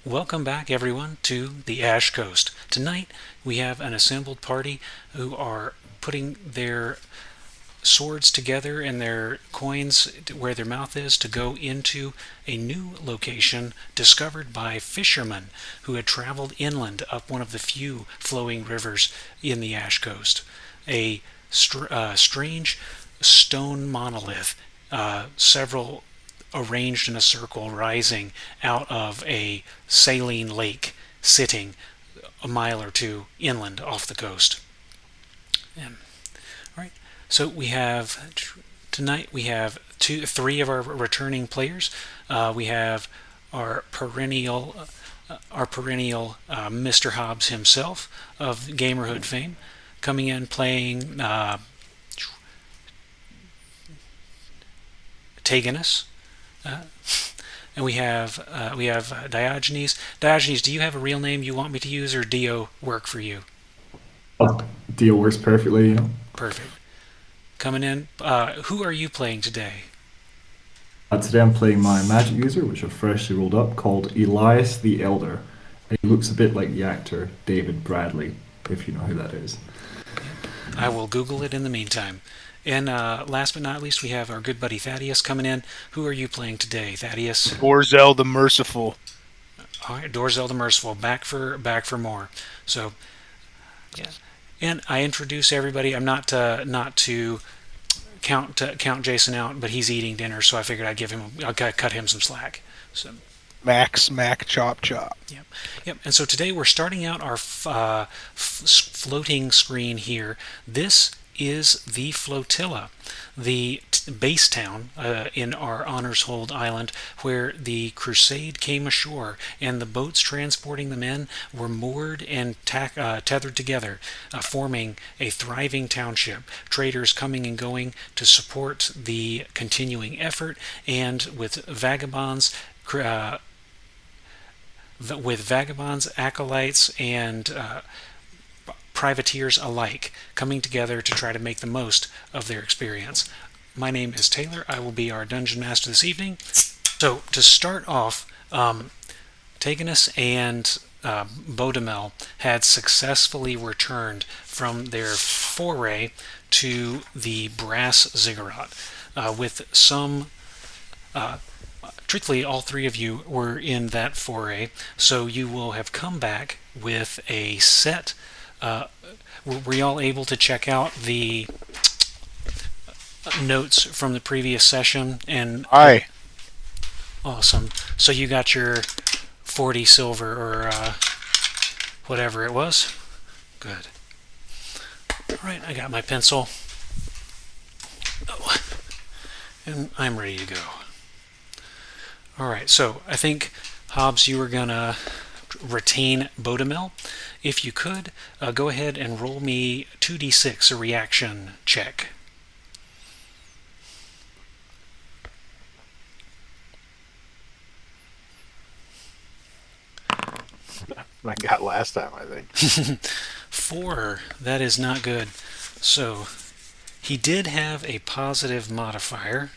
Welcome back, everyone, to the Ash Coast. Tonight, we have an assembled party who are putting their swords together and their coins where their mouth is to go into a new location discovered by fishermen who had traveled inland up one of the few flowing rivers in the Ash Coast. A strange stone monolith, several arranged in a circle rising out of a saline lake sitting a mile or two inland off the coast. And, all right, so we have tonight we have three of our returning players. We have our perennial Mr. Hobbs himself of Gamerhood fame coming in playing Taganus. Uh, and we have Diogenes. Diogenes, do you have a real name you want me to use, or Dio work for you? Oh, deal works perfectly. Perfect. Coming in. Who are you playing today? Today I'm playing my magic user, which I've freshly rolled up, called Elias the Elder. And he looks a bit like the actor David Bradley, if you know who that is. Yep. I will Google it in the meantime. And last but not least, we have our good buddy Thaddeus coming in. Who are you playing today, Thaddeus? Borzel the Merciful. All right, Dorzel the Merciful, back for more. So, yeah. And I introduce everybody. I'm not to count Jason out, but he's eating dinner, so I figured I'll cut him some slack. So, Max Mac Chop Chop. yep, yep. And so today we're starting out our floating screen here. This is the flotilla, the base town in our Honors Hold Island, where the Crusade came ashore and the boats transporting the men were moored and tethered together, forming a thriving township. Traders coming and going to support the continuing effort, and with vagabonds, acolytes, and privateers alike coming together to try to make the most of their experience. My name is Taylor. I will be our dungeon master this evening. So to start off, Taganus and Bodemel had successfully returned from their foray to the brass ziggurat, with some truthfully, all three of you were in that foray, so you will have come back with a set. Uh, were y'all able to check out the notes from the previous session? And Aye. awesome. So you got your 40 silver or whatever it was. Good. All right, I got my pencil. Oh, and I'm ready to go. All right, so I think, Hobbs, you were going to retain Bodemel. If you could, go ahead and roll me 2d6, a reaction check. I got last time, I think. 4, that is not good. So, he did have a positive modifier.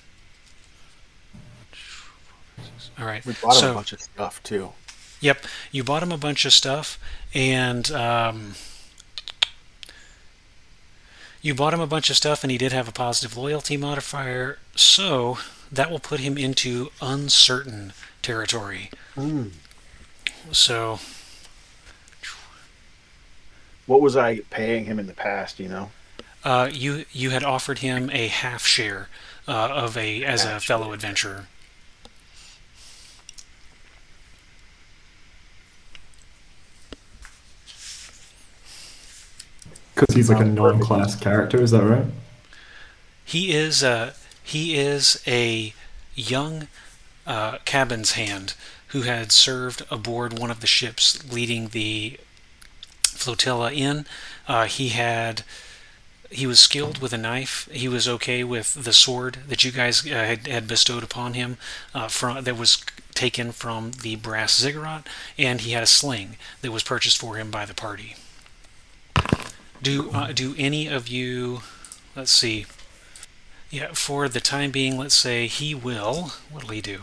All right, We bought him a so, bunch of stuff too. yep, you bought him a bunch of stuff, and he did have a positive loyalty modifier, so that will put him into uncertain territory. Mm. So, What was I paying him in the past? You know, you had offered him a half share of a as a fellow actually, adventurer. Because he's like a sounds perfect. non-class character, is that right? He is a young cabin's hand who had served aboard one of the ships leading the flotilla in. He was skilled with a knife. He was okay with the sword that you guys had bestowed upon him, that was taken from the brass ziggurat, and he had a sling that was purchased for him by the party. Do any of you? Let's see. Yeah, for the time being, let's say he will. What'll he do?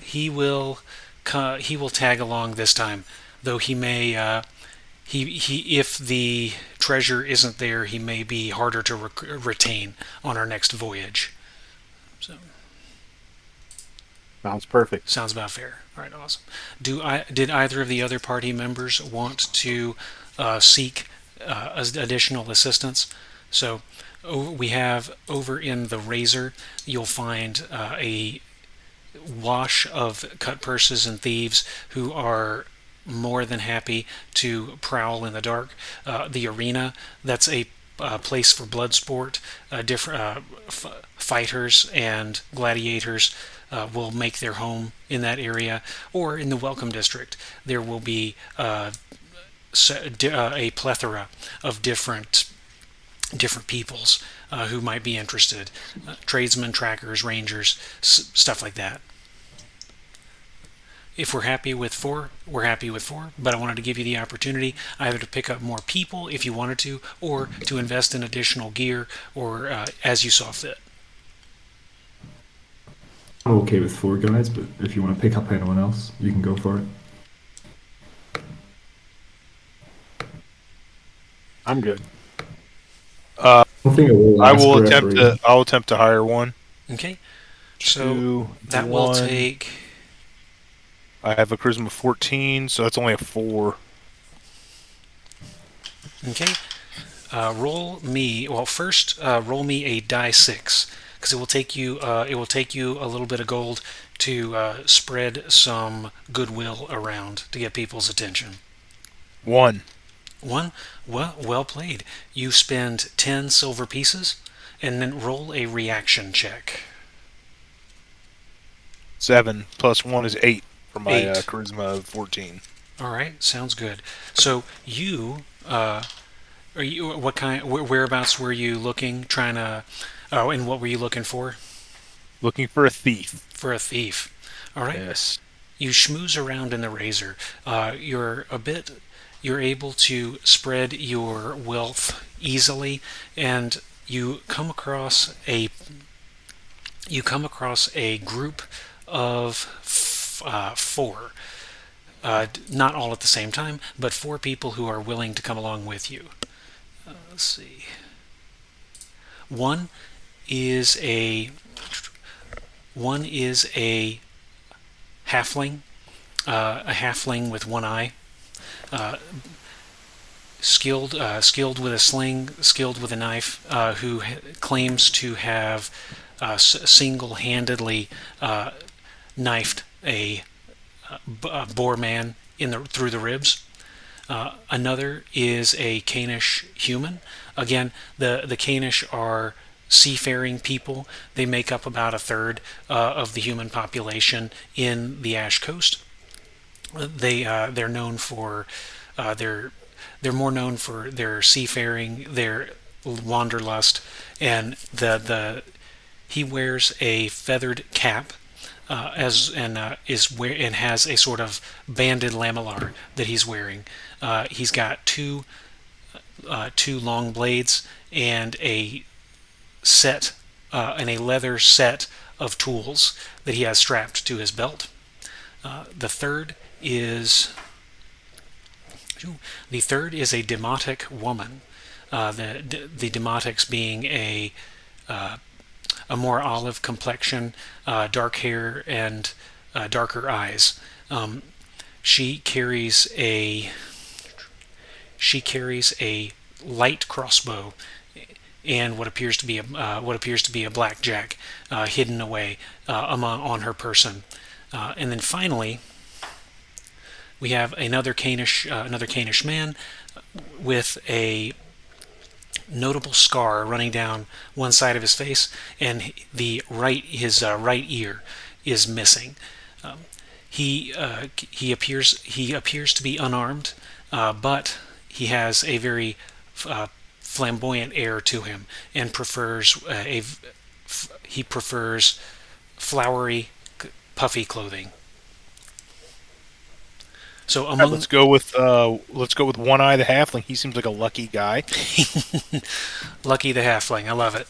he will tag along this time, though he may he if the treasure isn't there, he may be harder to retain on our next voyage. So Sounds perfect. sounds about fair. All right, awesome. Did either of the other party members want to seek additional assistance? So we have over in the Razor, you'll find a wash of cut purses and thieves who are more than happy to prowl in the dark. The arena, that's a place for blood sport. Different fighters and gladiators will make their home in that area. Or in the Welcome District, there will be a plethora of different peoples who might be interested. Tradesmen, trackers, rangers, stuff like that. If we're happy with four, we're happy with four, but I wanted to give you the opportunity either to pick up more people if you wanted to, or to invest in additional gear, or as you saw fit. I'm okay with 4 guys, but if you want to pick up anyone else, you can go for it. I'm good. I think it will I last will forever. I'll attempt to hire one. Okay, so 2, that will 1. take. I have a charisma of 14, so that's only a 4. Okay, roll me. Well, first roll me a die 6, because it will take you. It will take you a little bit of gold to spread some goodwill around to get people's attention. 1. 1. Well played. You spend 10 silver pieces, and then roll a reaction check. 7 plus 1 is 8 for my 8. charisma of 14. All right, sounds good. So you, are you? What kind? Whereabouts were you looking? Trying to. Oh, and what were you looking for? Looking for a thief. For a thief. All right. Yes. You schmooze around in the Razor. You're able to spread your wealth easily, and you come across a group of 4. Not all at the same time, but 4 people who are willing to come along with you. Let's see. One is a halfling, a halfling with one eye, skilled with a sling, skilled with a knife, who claims to have single-handedly knifed a boar man through the ribs. Another is a Canish human. Again, the Canish are seafaring people. They make up about a third of the human population in the Ash Coast. They're known for they're more known for their seafaring, their wanderlust, and he wears a feathered cap. And has a sort of banded lamellar that he's wearing. He's got two long blades and a leather set of tools that he has strapped to his belt. The third is a demotic woman. The demotics being a more olive complexion, dark hair, and darker eyes. She carries a light crossbow and what appears to be a blackjack hidden away on her person. And then finally, we have another Canish man with a notable scar running down one side of his face, and his right ear is missing. He appears to be unarmed, but he has a very flamboyant air to him, and prefers flowery, puffy clothing. So Right, let's go with One Eye the Halfling. He seems like a lucky guy. Lucky the Halfling, I love it.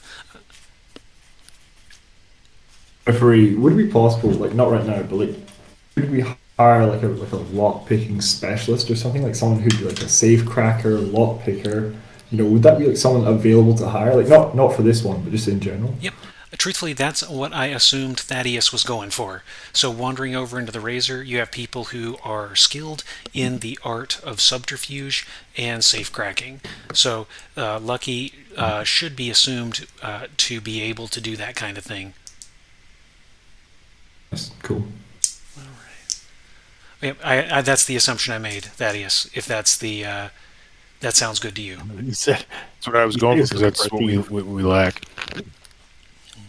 If we would it be possible, like not right now, but like could we hire like a lock picking specialist or something, like someone who'd be like a safe cracker, lock picker? You know, would that be like someone available to hire? Like not for this one, but just in general. Yep. Truthfully, that's what I assumed Thaddeus was going for. So, wandering over into the Razor, you have people who are skilled in the art of subterfuge and safe cracking. So, Lucky should be assumed to be able to do that kind of thing. That's cool. Yep, that's the assumption I made, Thaddeus. If that's that sounds good to you. You said That's what I was you going for think because it's that's a thief. what we lack. All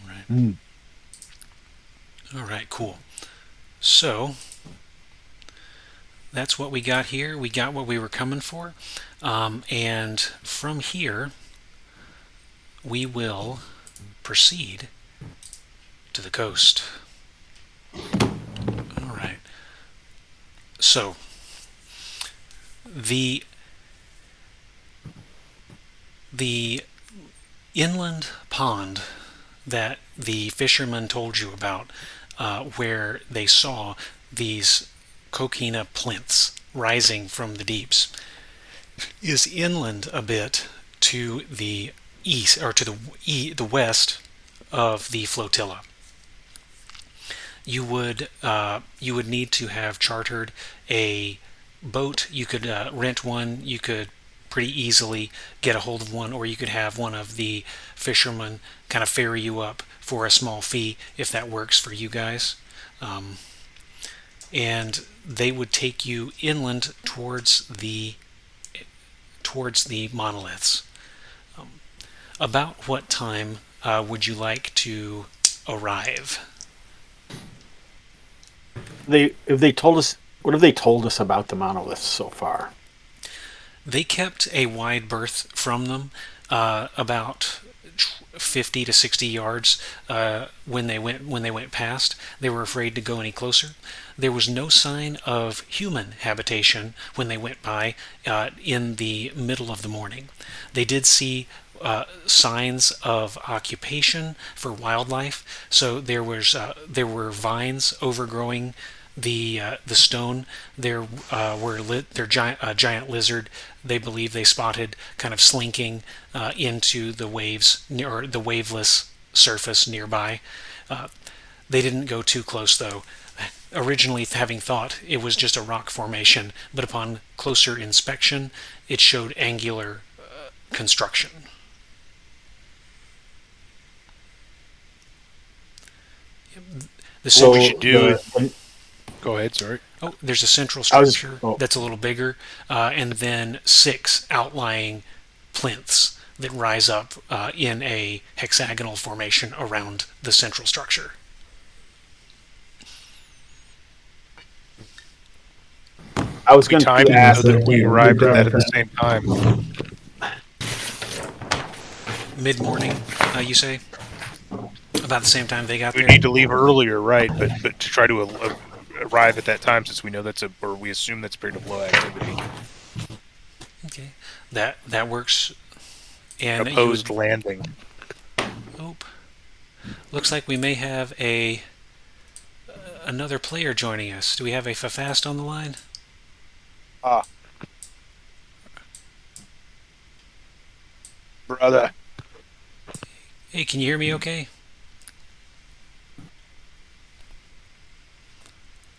right. Mm. All right. Cool. So that's what we got here. We got what we were coming for, and from here we will proceed to the coast. All right. So the the inland pond that the fisherman told you about, where they saw these coquina plinths rising from the deeps, is inland a bit to the east or to the west of the flotilla. You would need to have chartered a boat. You could rent one. You could pretty easily get a hold of one, or you could have one of the fishermen kind of ferry you up for a small fee if that works for you guys. And they would take you inland towards the monoliths. About what time would you like to arrive? If they told us, what have they told us about the monoliths so far? They kept a wide berth from them, about 50 to 60 yards when they went past. They were afraid to go any closer. There was no sign of human habitation when they went by in the middle of the morning. They did see signs of occupation for wildlife. So there were vines overgrowing the stone. There a giant lizard. They believe they spotted kind of slinking into the waves or the waveless surface nearby. They didn't go too close though. Originally having thought it was just a rock formation, but upon closer inspection, it showed angular construction. What we should do is go ahead. Sorry. Oh, there's a central I was- structure oh. that's a little bigger, and then 6 outlying plinths that rise up in a hexagonal formation around the central structure. I was We going timed to it ask. so that we Yeah, arrived at we that at the grabbed same time. Mid-morning, you say? About the same time they got We there? need to leave earlier, right? But to try to arrive at that time, since we know or we assume that's a period of low activity. Okay, that works. And Opposed landing. Oh, looks like we may have another player joining us. Do we have a Fafast on the line? Ah, brother. Hey, can you hear me okay?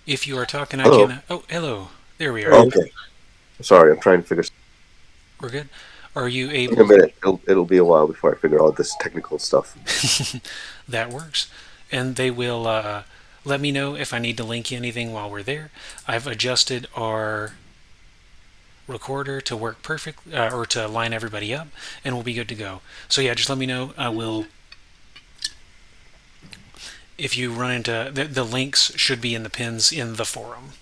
If you are talking, I Hello. can. Oh, hello. There we are. Okay. Sorry, I'm trying to figure We're good. Are you in a able? minute. It'll be a while before I figure out this technical stuff. That works. And they will let me know if I need to link anything while we're there. I've adjusted our recorder to work perfect, or to line everybody up, and we'll be good to go. So yeah, just let me know. I will. If you run into the links, should be in the pins in the forum.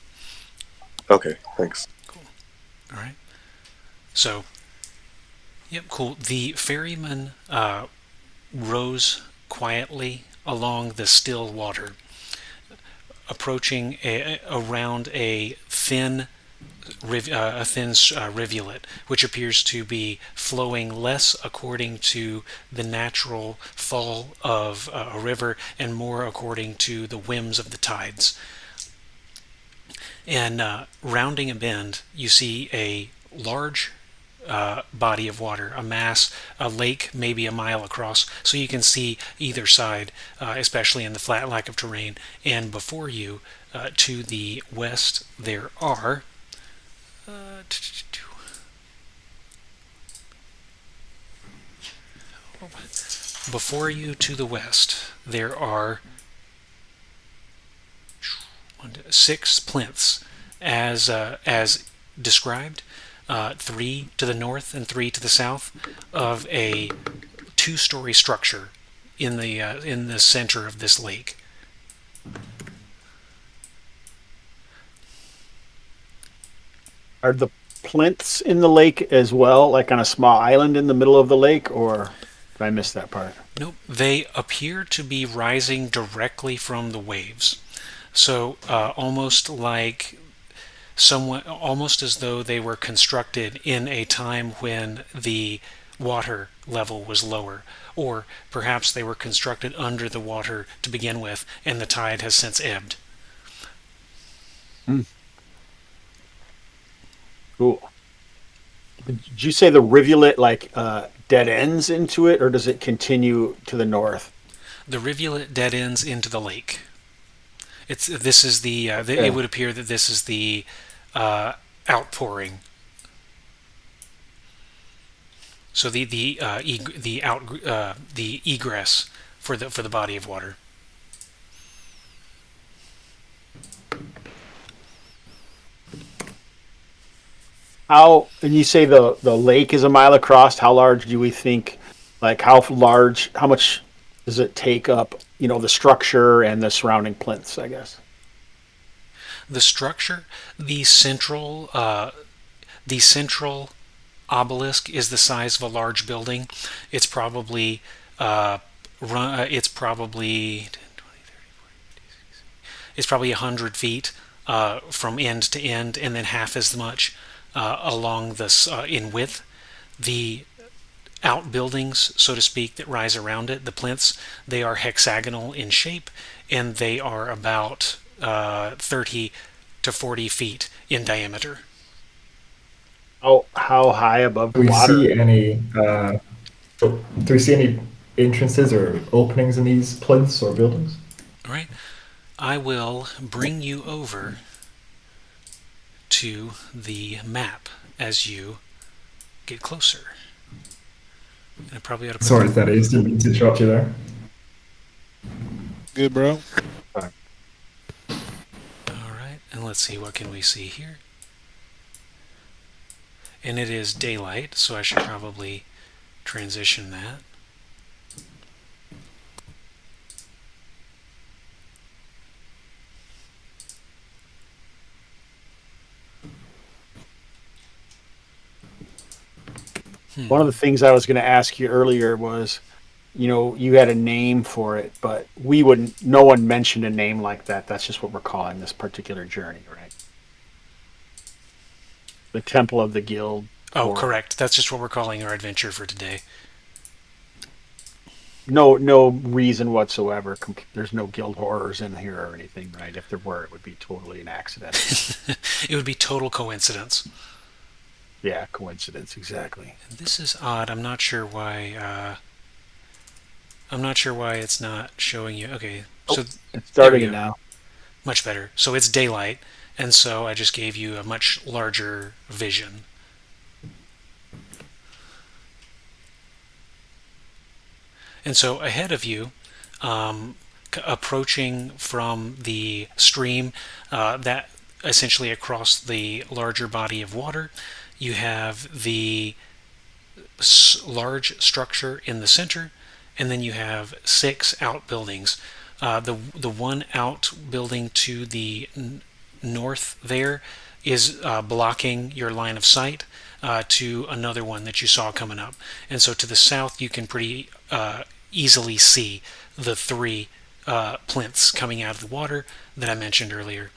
Okay, thanks. All right. So, yep, cool. The ferryman rows quietly along the still water, approaching around a thin rivulet, which appears to be flowing less according to the natural fall of a river and more according to the whims of the tides. And rounding a bend, you see a large body of water, a mass, a lake maybe a mile across, so you can see either side, especially in the flat lack of terrain. And before you, to the west, there are before you to the west, there are 6 plinths, as described, 3 to the north and 3 to the south, of a 2-story structure in the center of this lake. Are the plinths in the lake as well, like on a small island in the middle of the lake, or did I miss that part? Nope, they appear to be rising directly from the waves. So almost like almost as though they were constructed in a time when the water level was lower, or perhaps they were constructed under the water to begin with, and the tide has since ebbed. Cool. Did you say the rivulet dead ends into it, or does it continue to the north? The rivulet dead ends into the lake. This is it would appear that this is the outpouring. So the egress for the body of water. And you say the lake is a mile across, how large do we think, how much does it take up, the structure and the surrounding plinths, I guess? The structure, the central obelisk is the size of a large building. It's probably it's probably 100 feet from end to end, and then half as much along this in width. The outbuildings, so to speak, that rise around it, the plinths, they are hexagonal in shape, and they are about 30 to 40 feet in diameter. How high above the Do we water? do we see any entrances or openings in these plinths or buildings? All right. I will bring you over to the map as you get closer. And I probably ought to put Sorry, Thaddeus, didn't mean to interrupt you there. Good, bro. All right, and let's see, what can we see here? And it is daylight, so I should probably transition that. One of the things I was going to ask you earlier was, you had a name for it, but no one mentioned a name like that. That's just what we're calling this particular journey, right? The Temple of the Gilled Oh, Horror. correct. That's just what we're calling our adventure for today. No reason whatsoever. There's no Gilled Horrors in here or anything, right? If there were, it would be totally an accident. It would be total coincidence. Yeah, coincidence, exactly. This is odd. I'm not sure why. It's not showing you. Okay, so It's starting it now. much better. So it's daylight, and so I just gave you a much larger vision. And so ahead of you, approaching from the stream, that essentially across the larger body of water, you have the large structure in the center, and then you have 6 outbuildings. The one outbuilding to the north there is blocking your line of sight to another one that you saw coming up. And so to the south, you can pretty easily see the 3 plinths coming out of the water that I mentioned earlier.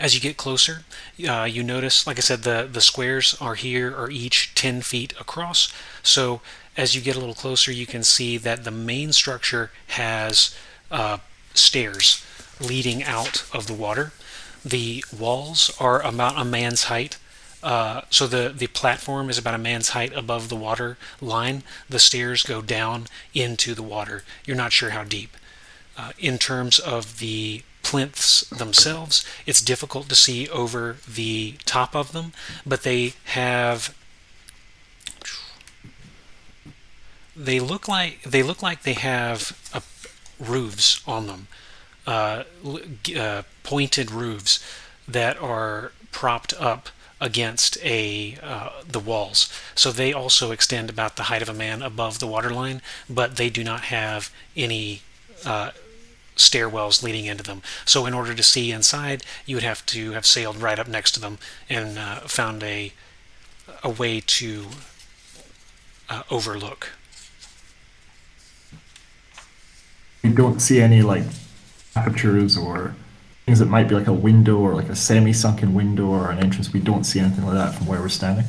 As you get closer, you notice, like I said, the squares are each 10 feet across. So as you get a little closer, you can see that the main structure has stairs leading out of the water. The walls are about a man's height. So the platform is about a man's height above the water line. The stairs go down into the water. You're not sure how deep. In terms of the plinths themselves, it's difficult to see over the top of them, but they look like they have roofs on them, pointed roofs that are propped up against the walls. So they also extend about the height of a man above the waterline, but they do not have any stairwells leading into them. So in order to see inside, you would have to have sailed right up next to them and found a way to overlook. We don't see any like apertures or things that might be like a window or like a semi-sunken window or an entrance. We don't see anything like that from where we're standing.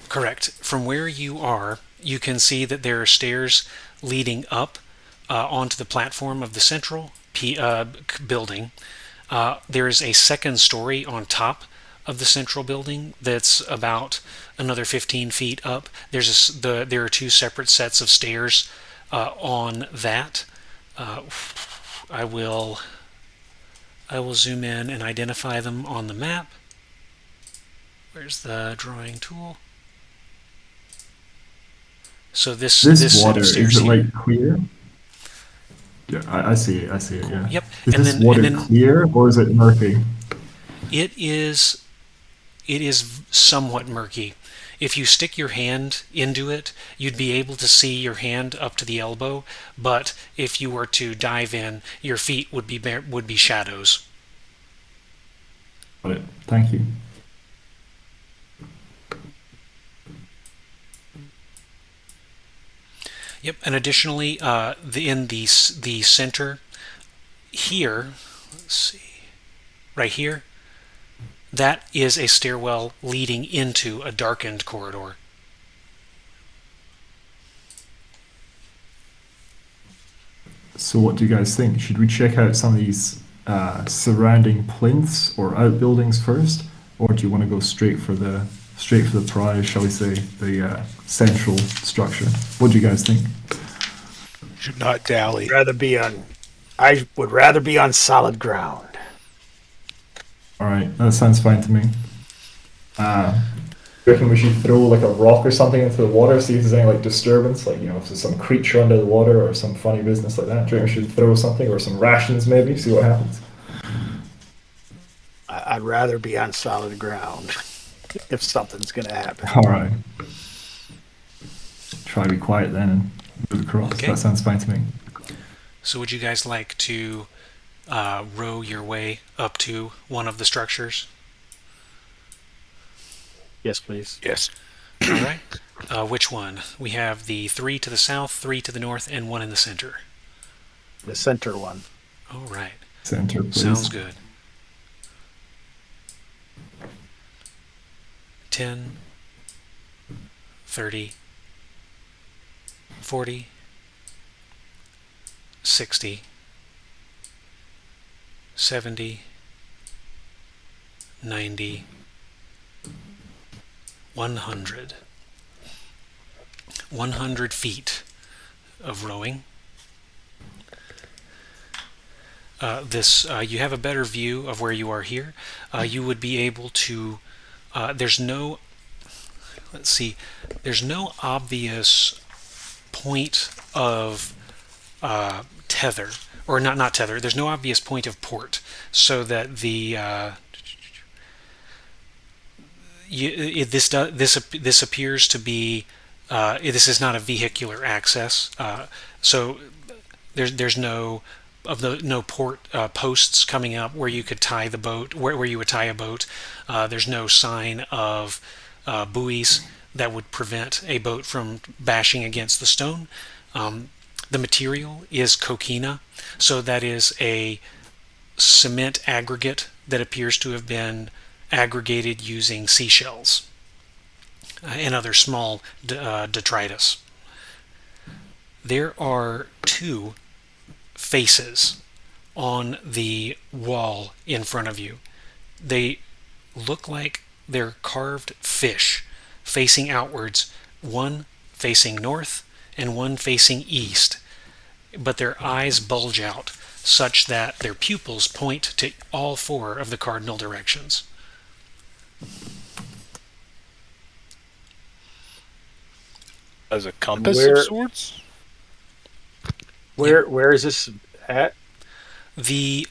Correct. From where you are, you can see that there are stairs leading up onto the platform of the central building. There is a second story on top of the central building that's about another 15 feet up. There are two separate sets of stairs on that. I will zoom in and identify them on the map. Where's the drawing tool? So this water, stairs is it here. like clear? Yeah, I see it. Yeah. Yep. Is And this then water and then clear or is it murky? it is somewhat murky. If you stick your hand into it, you'd be able to see your hand up to the elbow, but if you were to dive in, your feet would be shadows. Got it. Thank you. Yep, and additionally, in the center here, let's see, right here, that is a stairwell leading into a darkened corridor. So what do you guys think? Should we check out some of these surrounding plinths or outbuildings first, or do you want to go straight for the prize, shall we say, the central structure? What do you guys think? Should not dally. I would rather be on solid ground. All right, that sounds fine to me. You reckon we should throw like a rock or something into the water, see if there's any like disturbance, like if there's some creature under the water or some funny business like that? Do you reckon we should throw something or some rations maybe, see what happens? I'd rather be on solid ground if something's going to happen. All right. Try to be quiet then and move across. Okay. That sounds fine to me. So would you guys like to row your way up to one of the structures? Yes, please. Yes. All right. Which one? We have the 3 to the south, 3 to the north, and 1 in the center. The center one. All right. Center, please. Sounds good. 10, 30, 40, 60, 70, 90, 100. 100 feet of rowing. You have a better view of where you are here. You would be able to. There's no obvious point of tether, or not tether. There's no obvious point of port, so that this appears to be. This is not a vehicular access, so there's no port posts coming up where you could tie the boat, where you would tie a boat. There's no sign of buoys that would prevent a boat from bashing against the stone. The material is coquina, so that is a cement aggregate that appears to have been aggregated using seashells and other small detritus. There are 2 faces on the wall in front of you. They look like they're carved fish facing outwards, one facing north and one facing east, but their eyes bulge out such that their pupils point to all 4 of the cardinal directions. As a compass Where- of sorts? Where is this at? The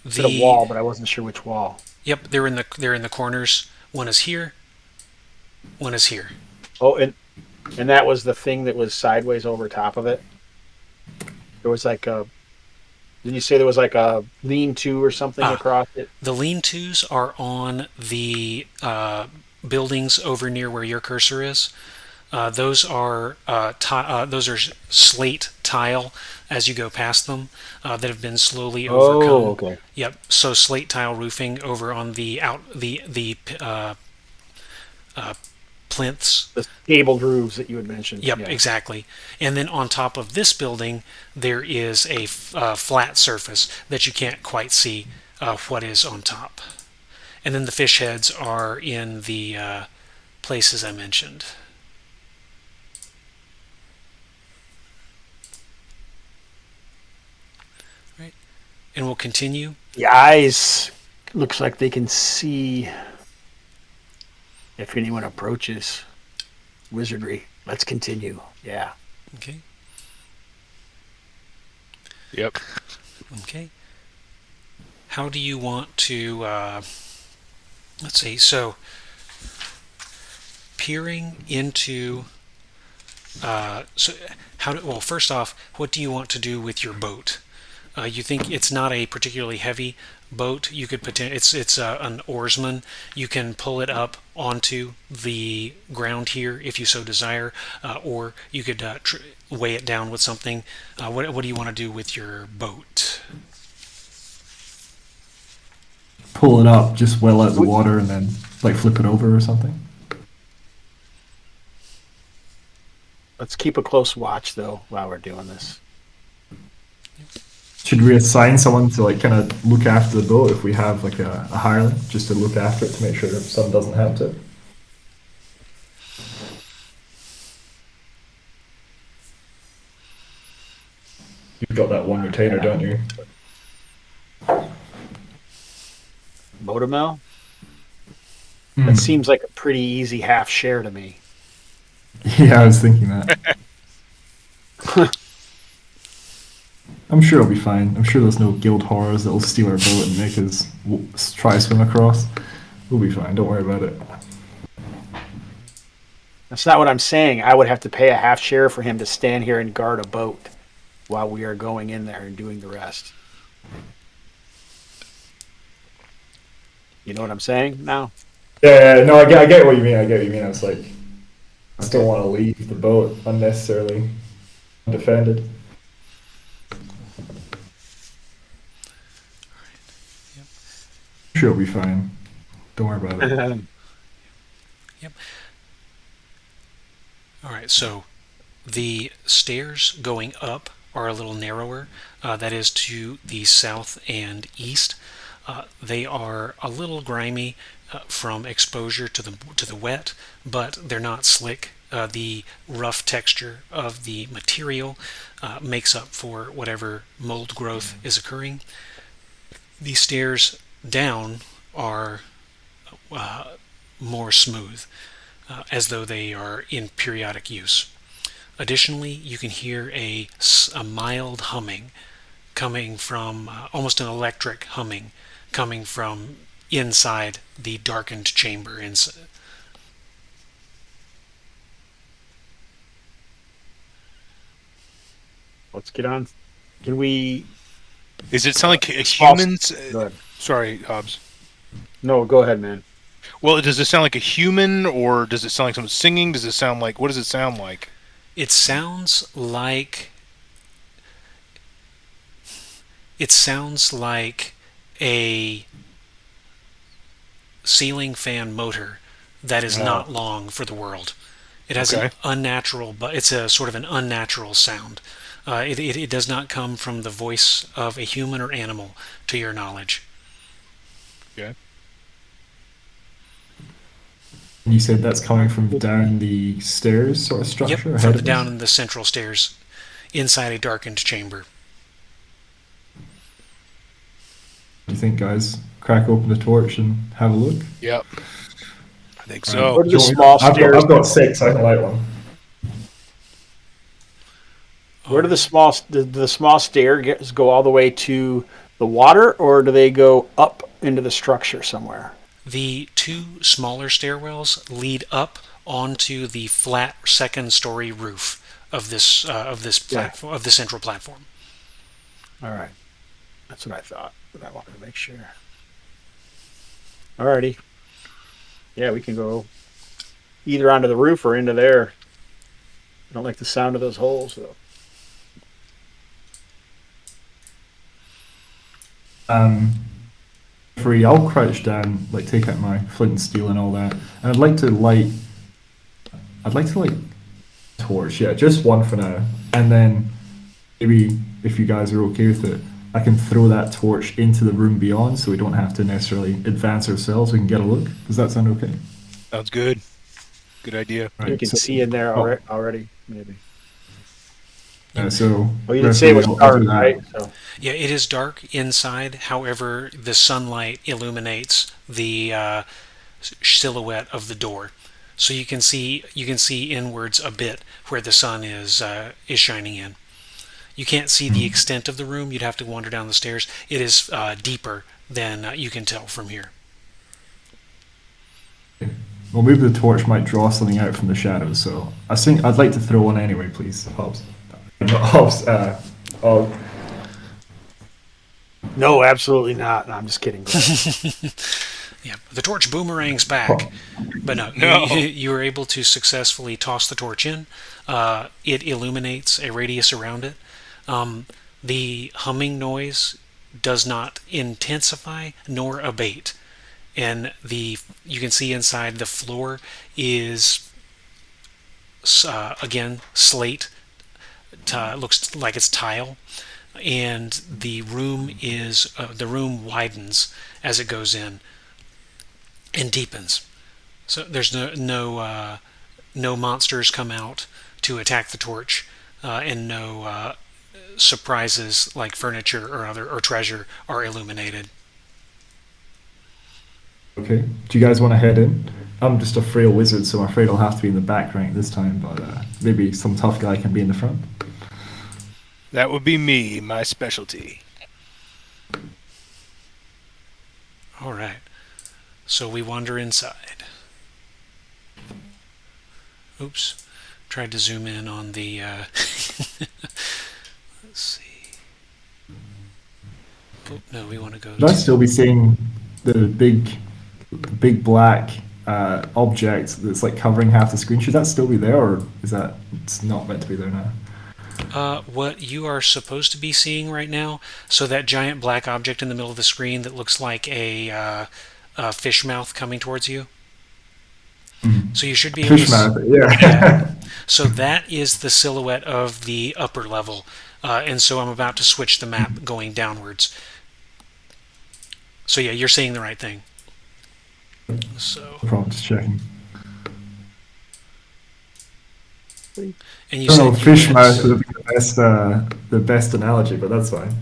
It's at a wall, but I wasn't sure which wall. Yep, they're in the corners. One is here, one is here. Oh, and that was the thing that was sideways over top of it. There was like a. Did you say there was like a lean-to or something across it? The lean-tos are on the buildings over near where your cursor is. Those are slate tile as you go past them that have been slowly overcome. Oh, okay. Yep. So slate tile roofing over on the plinths. The gabled roofs that you had mentioned. Yep, Yeah. exactly. And then on top of this building, there is a flat surface that you can't quite see what is on top. And then the fish heads are in the places I mentioned. Right. And we'll continue. The eyes looks like they can see if anyone approaches. Wizardry. Let's continue. Yeah. Okay. Yep. Okay. How do you want to, let's see, so peering into, well, first off, what do you want to do with your boat? You think it's not a particularly heavy boat. You could it's an oarsman. You can pull it up onto the ground here if you so desire, or you could weigh it down with something. What do you want to do with your boat? Pull it up, just well out the water, and then like flip it over or something. Let's keep a close watch though while we're doing this. Should we assign someone to like kind of look after the boat if we have like a hireling just to look after it to make sure that something doesn't happen to it? You've got that one retainer, don't you? Motomel? Hmm. That seems like a pretty easy half share to me. Yeah, I was thinking that. I'm sure it'll be fine. I'm sure there's no Gilled Horrors that'll steal our boat and make us try swim across. We'll be fine. Don't worry about it. That's not what I'm saying. I would have to pay a half share for him to stand here and guard a boat while we are going in there and doing the rest. You know what I'm saying now? Yeah, no, I get what you mean. I get what you mean. I was like, I don't want to leave the boat unnecessarily undefended. Sure, it'll be fine. Don't worry about it. Yep. All right, so the stairs going up are a little narrower. That is to the south and east. They are a little grimy from exposure to the wet, but they're not slick. The rough texture of the material makes up for whatever mold growth is occurring. The stairs down are more smooth, as though they are in periodic use. Additionally, you can hear a mild humming coming from, almost an electric humming, coming from inside the darkened chamber. Let's get on. Can we... Does it sound like humans? Go ahead. Sorry, Hobbs. No, go ahead, man. Well, does it sound like a human, or does it sound like someone singing? Does it sound like... What does it sound like? It sounds like a ceiling fan motor that is not long for the world. It has an Okay. unnatural, but it's a sort of an unnatural sound. It does not come from the voice of a human or animal, to your knowledge. Okay. And you said that's coming from down the stairs sort of Yep, structure ahead from of the us? down in the central stairs, inside a darkened chamber. What do you think, guys? Crack open the torch and have a look? Yep. I think Right. so. Where do the Do you want me small I've stairs? got 6, I can light one. Where do the small stairs go all the way to the water, or do they go up into the structure somewhere? The two smaller stairwells lead up onto the flat second-story roof of this platform, of the central platform. All right, that's what I thought, but I wanted to make sure. Alrighty, yeah, we can go either onto the roof or into there. I don't like the sound of those holes though. Free, I'll crouch down, like take out my flint and steel and all that, and I'd like to light. I'd like to light a torch, yeah, just one for now, and then maybe if you guys are okay with it, I can throw that torch into the room beyond, so we don't have to necessarily advance ourselves. We can get a look. Does that sound okay? Sounds good. Good idea. You can so- see in there oh, already, maybe. so. Oh, you didn't say it was I'll dark, do that. right? So Yeah, it is dark inside. However, the sunlight illuminates the silhouette of the door, so you can see inwards a bit where the sun is shining in. You can't see the extent of the room. You'd have to wander down the stairs. It is deeper than you can tell from here. Well, maybe the torch might draw something out from the shadows, so I think I'd like to throw one anyway, please. Hobbs. Not Hobbs. Oh, no, absolutely not. No, I'm just kidding. Yeah, the torch boomerangs back, but no, No. you were able to successfully toss the torch in. It illuminates a radius around it. The humming noise does not intensify nor abate, and you can see inside the floor is again slate. Looks like it's tile, and the room widens as it goes in and deepens. So there's no monsters come out to attack the torch, and no surprises like furniture or treasure are illuminated. okay. Do you guys want to head in? I'm just a frail wizard, so I'm afraid I'll have to be in the back rank this time, but maybe some tough guy can be in the front. That would be me, my specialty. All right. So we wander inside. Oops. Tried to zoom in on the... let's see. Oh, no, we want to go Should I to... still be seeing the big black object that's like covering half the screen? Should that still be there, or is that it's not meant to be there now? What you are supposed to be seeing right now, so that giant black object in the middle of the screen that looks like a fish mouth coming towards you. So you should be able Fish to... mouth, yeah. Yeah. So that is the silhouette of the upper level. And so I'm about to switch the map going downwards. So yeah, you're seeing the right thing. So, No problem, just checking. and I you don't know, said you fish had- mouth would be the best analogy, but that's fine.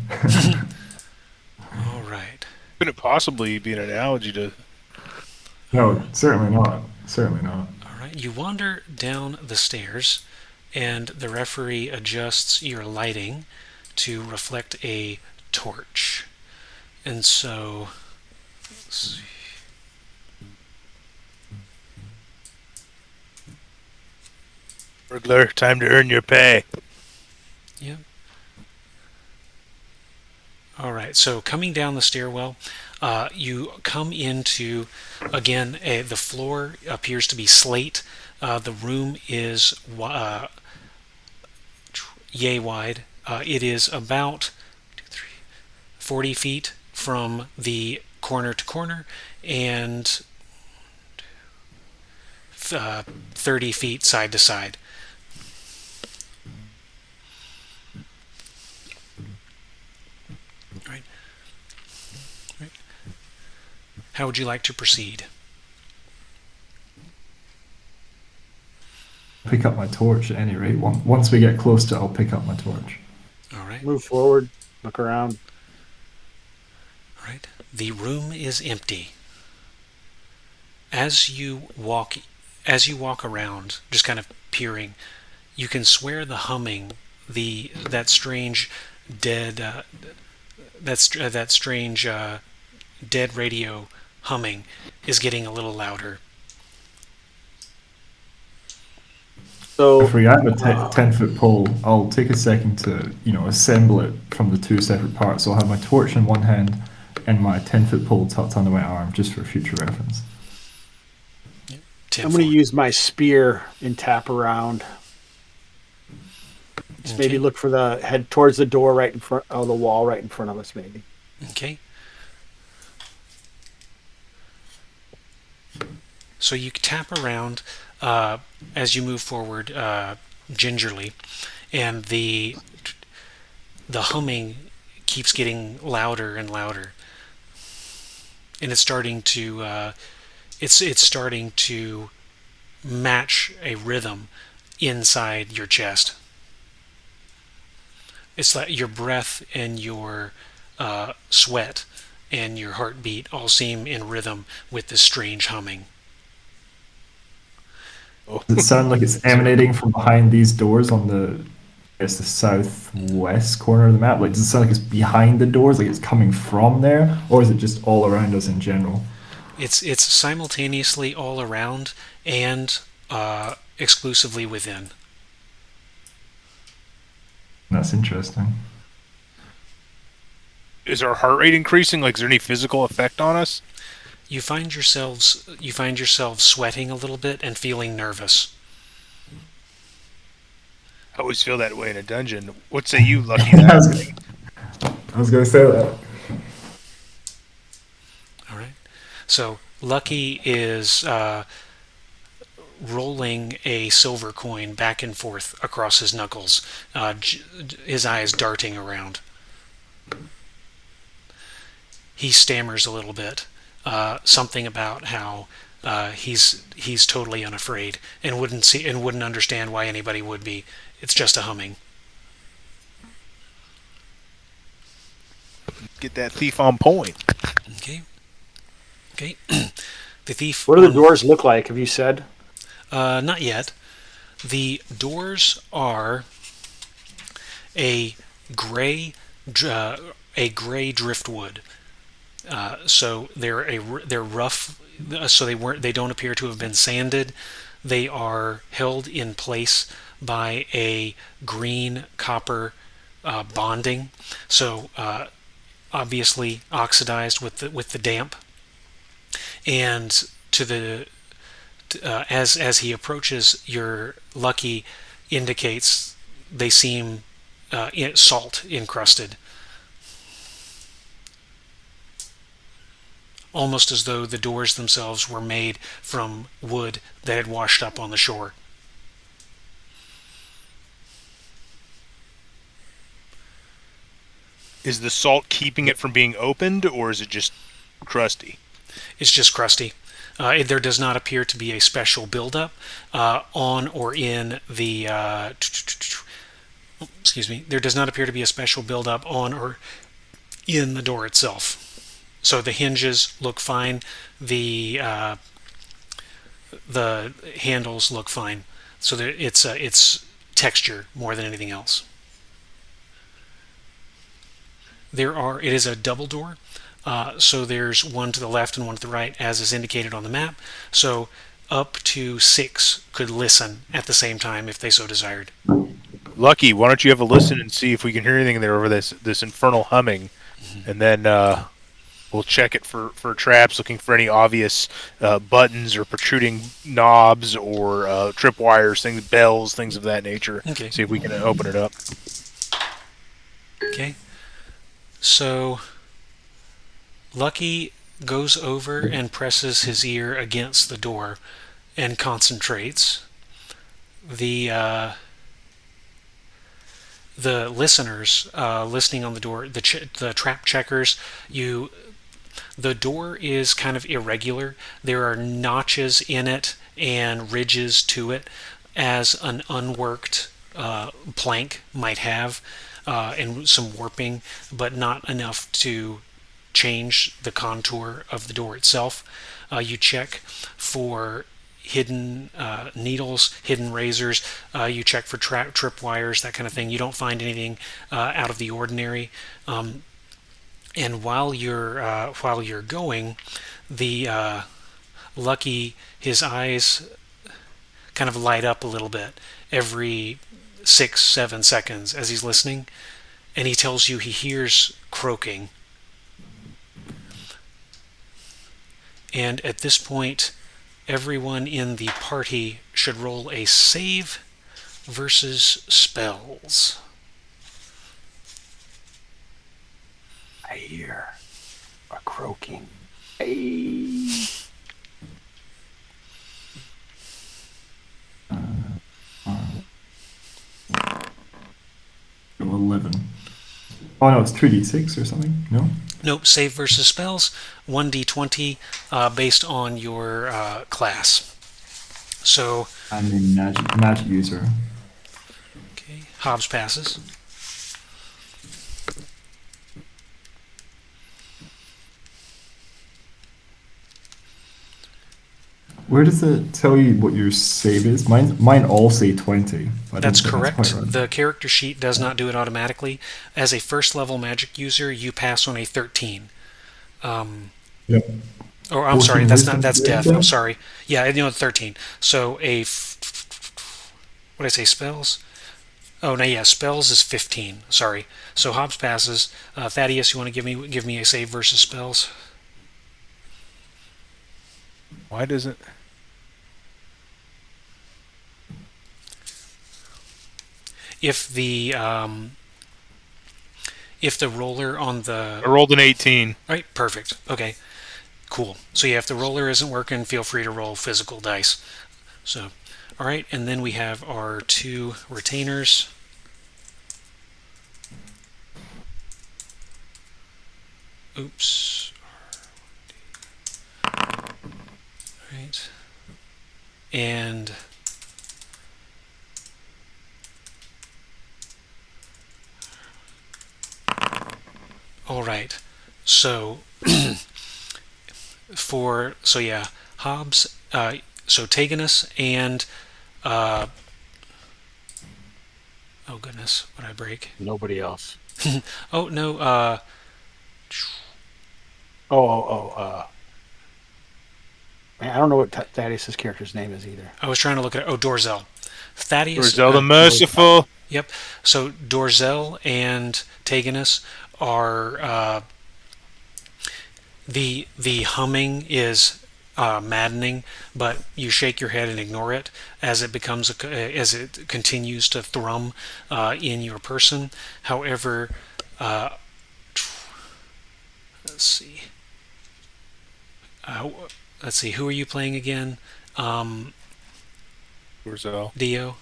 All right. Couldn't it possibly be an analogy to? No, certainly not. Certainly not. All right. You wander down the stairs, and the referee adjusts your lighting to reflect a torch. And so, let's see. Burglar, time to earn your pay. Yep. All right. So coming down the stairwell, you come into, again, the floor appears to be slate. The room is yay wide. It is about 40 feet from the corner to corner, and 30 feet side to side. Right. Right. How would you like to proceed? Pick up my torch at any rate. Once we get close to it, I'll pick up my torch. All right. Move forward, look around. All right. The room is empty. As you walk around, just kind of peering, you can swear the humming, that strange dead dead radio humming is getting a little louder. So If we have a 10-foot pole, I'll take a second to, assemble it from the two separate parts. So I'll have my torch in one hand and my 10-foot pole tucked under my arm, just for future reference. I'm going to use my spear and tap around. Just maybe look for head towards the door right in front of the wall, right in front of us, maybe. Okay. So you tap around as you move forward gingerly, and the humming keeps getting louder and louder, and it's starting to match a rhythm inside your chest. It's like your breath and your sweat and your heartbeat all seem in rhythm with this strange humming. Does it sound like it's emanating from behind these doors on the southwest corner of the map? Like, does it sound like it's behind the doors, like it's coming from there, or is it just all around us in general? It's simultaneously all around and exclusively within. That's interesting. Is our heart rate increasing? Like, is there any physical effect on us? You find yourselves sweating a little bit and feeling nervous. I always feel that way in a dungeon. What say you, Lucky? I was going to say that. All right. So Lucky is rolling a silver coin back and forth across his knuckles, his eyes darting around. He stammers a little bit, something about how he's totally unafraid and wouldn't understand why anybody would be. It's just a humming. Get that thief on point. Okay. The thief. What do the doors look like? Have you said? Not yet. The doors are a gray driftwood. So they're rough. So they don't appear to have been sanded. They are held in place by a green copper bonding. So obviously oxidized with the damp. And as he approaches, your Lucky indicates they seem salt encrusted, almost as though the doors themselves were made from wood that had washed up on the shore. Is the salt keeping it from being opened, or is it just crusty? It's just crusty. There does not appear to be a special buildup on or in the. Excuse me. There does not appear to be a special buildup on or in the door itself. So the hinges look fine. The handles look fine. So it's texture more than anything else. It is a double door. So there's one to the left and one to the right, as is indicated on the map. So up to 6 could listen at the same time if they so desired. Lucky, why don't you have a listen and see if we can hear anything there over this infernal humming, and then we'll check it for traps, looking for any obvious buttons or protruding knobs or tripwires, bells, things of that nature. Okay. See if we can open it up. Okay. So Lucky goes over and presses his ear against the door and concentrates. The listeners listening on the door, the trap checkers, the door is kind of irregular. There are notches in it and ridges to it, as an unworked plank might have, and some warping, but not enough to change the contour of the door itself. You check for hidden needles, hidden razors. You check for tripwires, that kind of thing. You don't find anything out of the ordinary. And while you're going, the Lucky, his eyes kind of light up a little bit every 6-7 seconds as he's listening, and he tells you he hears croaking. And at this point, everyone in the party should roll a save versus spells. I hear a croaking. Hey. 11. Oh no, it's 2d6 or something. No. Nope, save versus spells, 1d20 based on your class. So, I'm a magic user. okay, Hobbs passes. Where does it tell you what your save is? Mine all say 20. That's correct. The character sheet does not do it automatically. As a first level magic user, you pass on a 13. Yep. Or I'm sorry, that's not. That's wisdom? death. I'm sorry. Yeah, 13. So what did I say? Spells. Oh no, yeah, spells is 15. Sorry. So Hobbs passes. Thaddeus, you want to give me a save versus spells? Why doesn't? If the roller on the I rolled an 18. right, perfect. Okay, cool. So yeah, if the roller isn't working, feel free to roll physical dice. So, all right, and then we have our 2 retainers. Oops. Right. And all right. So Hobbs, so Taganus and oh goodness, what did I break? Nobody else. Oh no, Man, I don't know what Thaddeus' character's name is either. I was trying to look at Dorzel. Thaddeus. Dorzel the Merciful. Yep. So Dorzel and Taganus are the humming is maddening, but you shake your head and ignore it as it as it continues to thrum in your person. However, let's see. Let's see. Who are you playing again? Dorzel. Dio.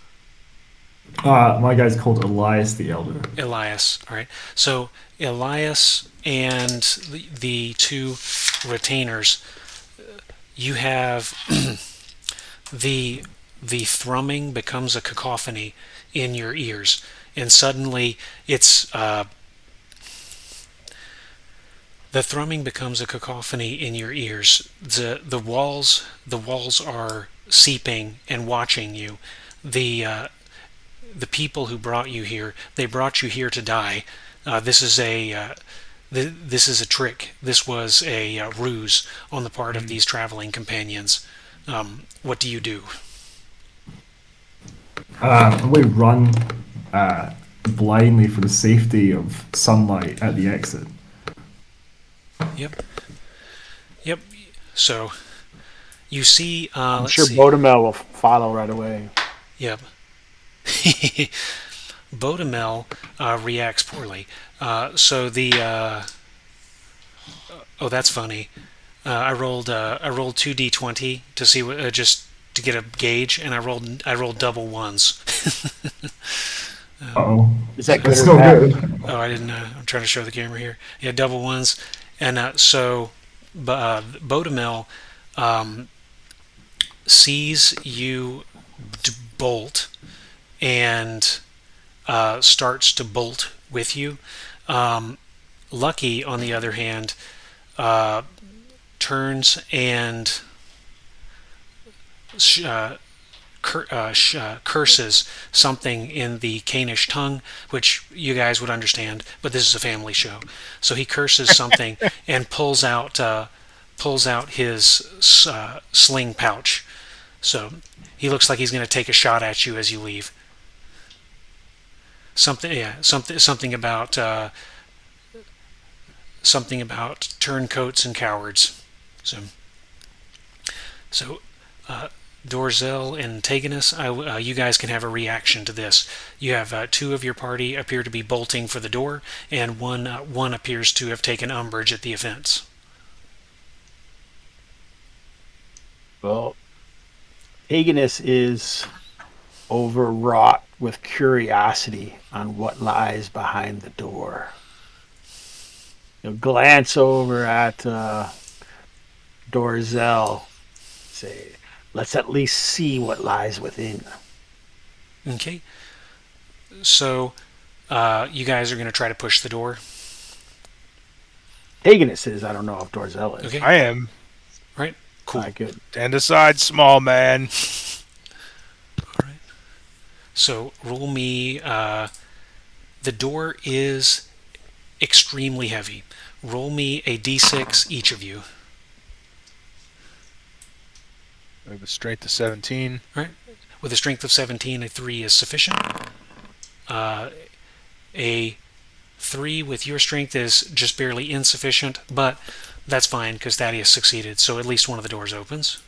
My guy's called Elias the Elder. Elias. All right. So Elias and the 2 retainers, you have the thrumming becomes a cacophony in your ears, and suddenly it's the thrumming becomes a cacophony in your ears. The walls are seeping and watching you. The people who brought you here, they brought you here to die. This is a trick. This was a ruse on the part of these traveling companions. What do you do? We run blindly for the safety of sunlight at the exit. Yep. So you see. I'm let's sure see. Bodemel will follow right away. Yep. Bodemel reacts poorly. So the Oh, that's funny. I rolled 2d20 to see what just to get a gauge, and I rolled double ones. Uh-oh. Is that good That's or no bad? good. Oh, I didn't. I'm trying to show the camera here. Yeah, double ones, and so, Bodemel sees you bolt and starts to bolt with you. Lucky, on the other hand, uh, turns and curses something in the Canish tongue, which you guys would understand, but this is a family show. So he curses something and pulls out his sling pouch. So he looks like he's going to take a shot at you as you leave. Something about turncoats and cowards. So, uh, Dorzel and Antagonus, you guys can have a reaction to this. You have two of your party appear to be bolting for the door, and one appears to have taken umbrage at the offense. Well, Paganus is overwrought with curiosity on what lies behind the door. He'll glance over at Dorzel, say, let's at least see what lies within. Okay, so you guys are going to try to push the door. Paganus is, I don't know if Dorzel is. Okay, I am. right, cool. All right, good. Stand aside, small man. All right. So roll me. The door is extremely heavy. Roll me a d6, each of you. I have a strength of 17. Right. With a strength of 17, a 3 is sufficient. A 3 with your strength is just barely insufficient, but that's fine because Thaddeus succeeded, so at least one of the doors opens.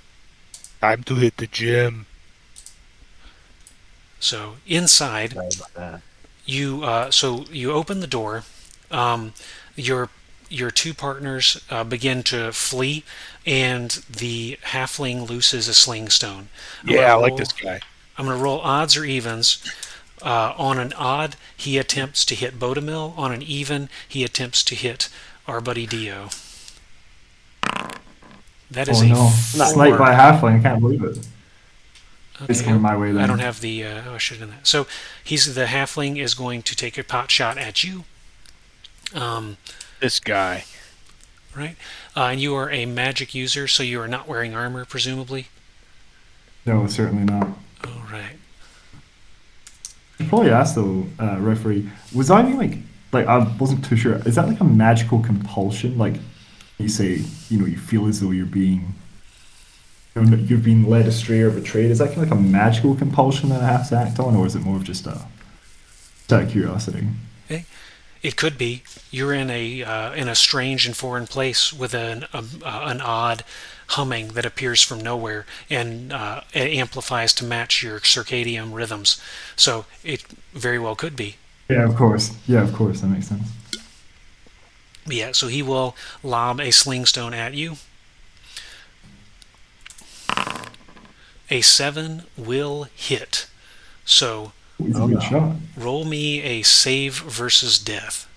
Time to hit the gym. So inside, Sorry about that. you open the door. Your two partners begin to flee, and the halfling looses a sling stone. Yeah, I like this guy. I'm going to roll odds or evens. On an odd, he attempts to hit Bodemil. On an even, he attempts to hit our buddy Dio. That is Oh no. a Sniped 4. by a halfling, I can't believe it. It's Okay. coming my way then. I don't have the. I should have done that. So the halfling is going to take a pot shot at you. This guy. Right, and you are a magic user, so you are not wearing armor, presumably. No, certainly not. All right. I should probably ask though, referee, was that being like I wasn't too sure. Is that like a magical compulsion? Like you say, you feel as though you're being led astray or betrayed. Is that kind of like a magical compulsion that I have to act on, or is it more of just just out of curiosity? Okay. It could be you're in a strange and foreign place with an odd humming that appears from nowhere and it amplifies to match your circadian rhythms. So it very well could be. Yeah, of course. Yeah, of course. That makes sense. But yeah, so he will lob a sling stone at you. A 7 will hit. So He's a good shot. roll me a save versus death.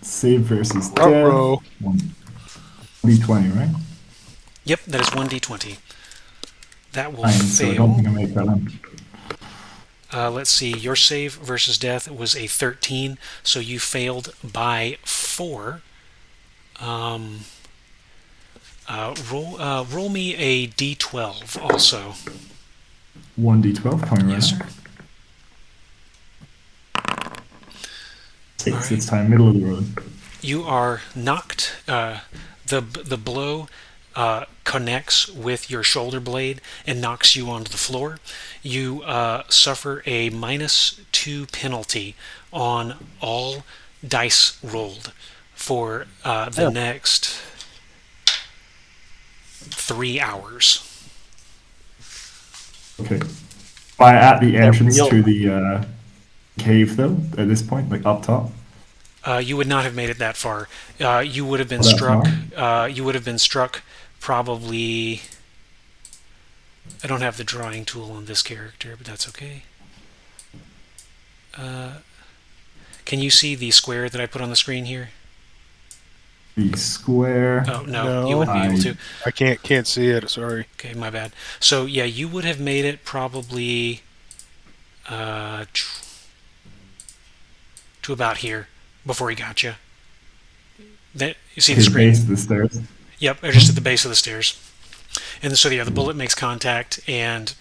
Save versus death. Ruh-roh. 1d20, right? Yep, that is 1d20. That will Fine, so I don't fail. think I make that up. Let's see, your save versus death was a 13, so you failed by 4. Roll me a d12 also. 1d12 coming right Yes, up. sir. 6 Alright. this time, middle of the road. You are knocked. The blow connects with your shoulder blade and knocks you onto the floor. You suffer a -2 penalty on all dice rolled for the next 3 hours. Okay. By at the entrance real- to the cave, though, at this point, like up top. You would not have made it that far. You would have been That struck. far? You would have been struck probably. I don't have the drawing tool on this character, but that's okay. Can you see the square that I put on the screen here? The square. Oh no, No. you wouldn't be able to. I can't see it. Sorry. Okay, my bad. So yeah, you would have made it probably to about here before he got you. That you see the His screen? base of the stairs. Yep, or just at the base of the stairs. And so yeah, the bullet makes contact, and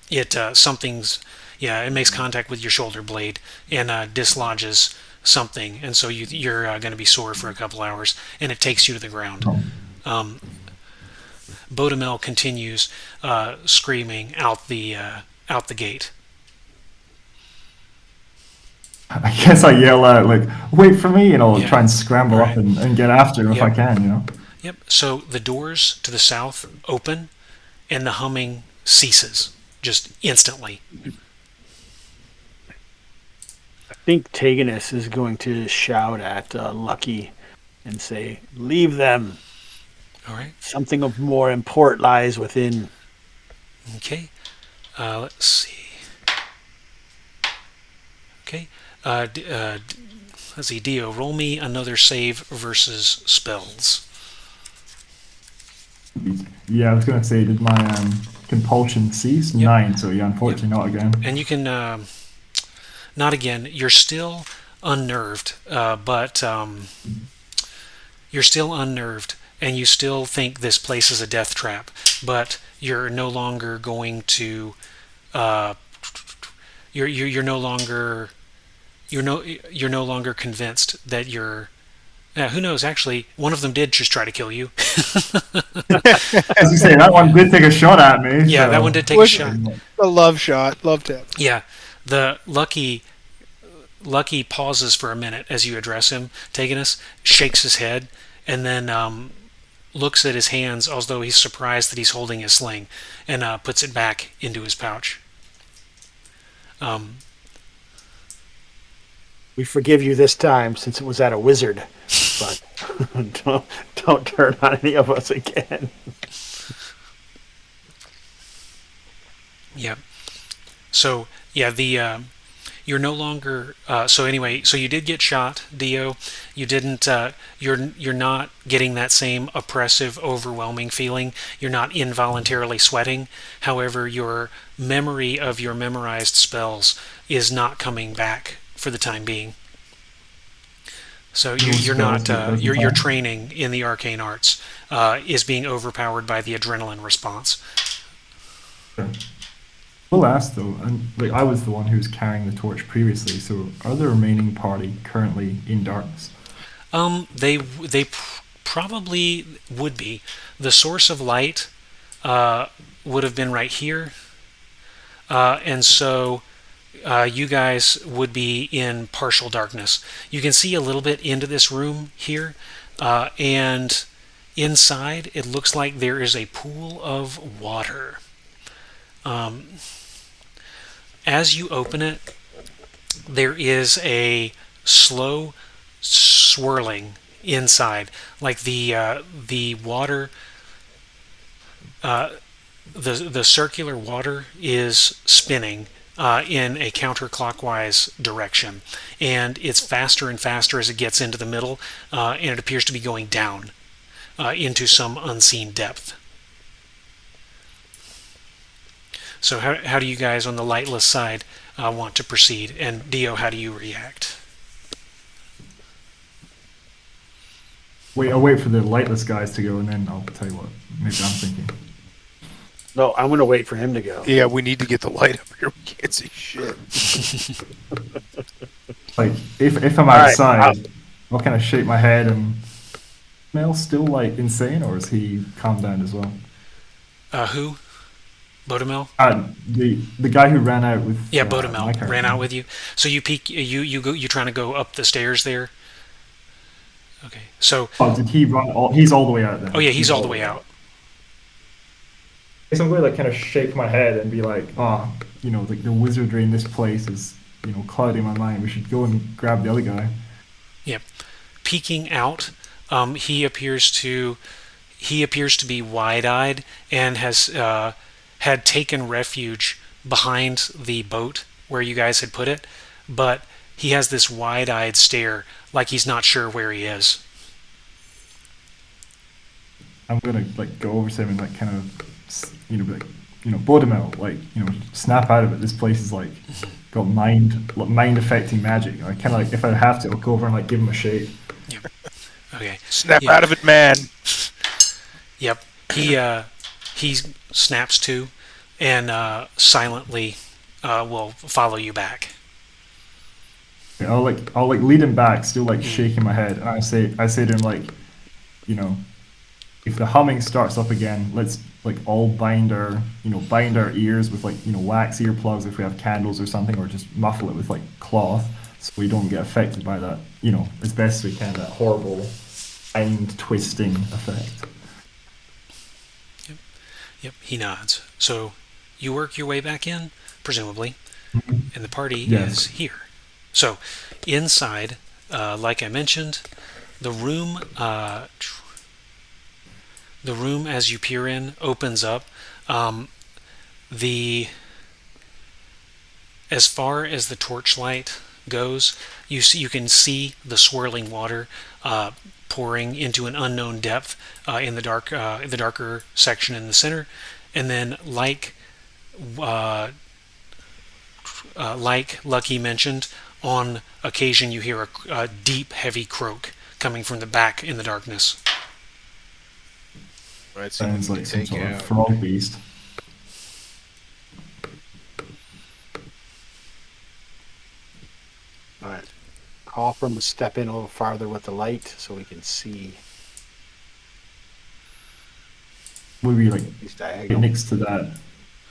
it it makes contact with your shoulder blade and dislodges something, and so you're going to be sore for a couple hours, and it takes you to the ground. Oh. Um, Bodemel continues screaming out the gate. I guess I yell out like, "Wait for me!" Yeah. Try and scramble Right. up and get after him if Yep. I can. Yep. So the doors to the south open, and the humming ceases just instantly. I think Taganus is going to shout at Lucky and say, "Leave them. All right. Something of more import lies within." Okay. Let's see. Okay. Let's see. Dio, roll me another save versus spells. Yeah, I was gonna say, did my compulsion cease? Yep. 9. So yeah, unfortunately not again. And you can not again. You're still unnerved, but you're still unnerved, and you still think this place is a death trap. But you're no longer going to. You're no longer. You're no longer convinced that you're. Who knows? Actually, one of them did just try to kill you. As you say, that one did take a shot at me. Yeah, so- that one did take a shot. A love shot. Love tap. Yeah, the Lucky pauses for a minute as you address him. Taganus shakes his head and then looks at his hands as though he's surprised that he's holding his sling, and puts it back into his pouch. We forgive you this time since it was at a wizard, but don't turn on any of us again. Yeah. So yeah, you're no longer. So anyway, so you did get shot, Dio. You didn't. You're not getting that same oppressive, overwhelming feeling. You're not involuntarily sweating. However, your memory of your memorized spells is not coming back for the time being. So you're not. Your training in the arcane arts is being overpowered by the adrenaline response. We'll ask though, and like I was the one who was carrying the torch previously. So are the remaining party currently in darkness? They probably would be. The source of light would have been right here, and so you guys would be in partial darkness. You can see a little bit into this room here, and inside it looks like there is a pool of water. As you open it, there is a slow swirling inside, like the water. The circular water is spinning in a counterclockwise direction, and it's faster and faster as it gets into the middle, and it appears to be going down into some unseen depth. So how do you guys on the lightless side want to proceed? And Dio, how do you react? I'll wait for the lightless guys to go, and then I'll tell you what. Maybe I'm thinking. No, I'm going to wait for him to go. Yeah, we need to get the light up here. We can't see shit. Like if I'm right, outside, I'll kind of shake my head and. Mel still like insane, or is he calmed down as well? Who? Bodemel? The guy who ran out with Yeah, my Bodemel character. ran out with you. So you peek. You trying to go up the stairs there? Okay. So. Oh, did he run? He's all the way out then. Oh yeah, he's all the way out. So I'm going to like kind of shake my head and be like, like the wizardry in this place is clouding my mind. We should go and grab the other guy. Yep. Peeking out, he appears to be wide-eyed and has had taken refuge behind the boat where you guys had put it, but he has this wide-eyed stare like he's not sure where he is. I'm gonna like go over to him and like kind of, be like, Bodemel, like, snap out of it. This place is like got mind affecting magic. I kind of like, if I have to, I'll go over and like give him a shake. Yep. Okay. Snap Yeah. out of it, man. Yep. He snaps to, and silently will follow you back. I'll like lead him back, still like shaking my head, and I say to him like, you know, if the humming starts up again, let's like all bind our ears with like wax earplugs if we have candles or something, or just muffle it with like cloth so we don't get affected by that, as best we can, that horrible mind twisting effect. Yep. He nods. So you work your way back in, presumably, and the party Yes. is here. So inside, like I mentioned, the room as you peer in opens up. The As far as the torchlight goes, you can see the swirling water pouring into an unknown depth in the darker section in the center, and then like Lucky mentioned, on occasion you hear a deep, heavy croak coming from the back in the darkness. Right, so Sounds we like can some take sort of out. frog beast. All right. Call from to step in a little farther with the light so we can see Will we like these get diagonal. next to that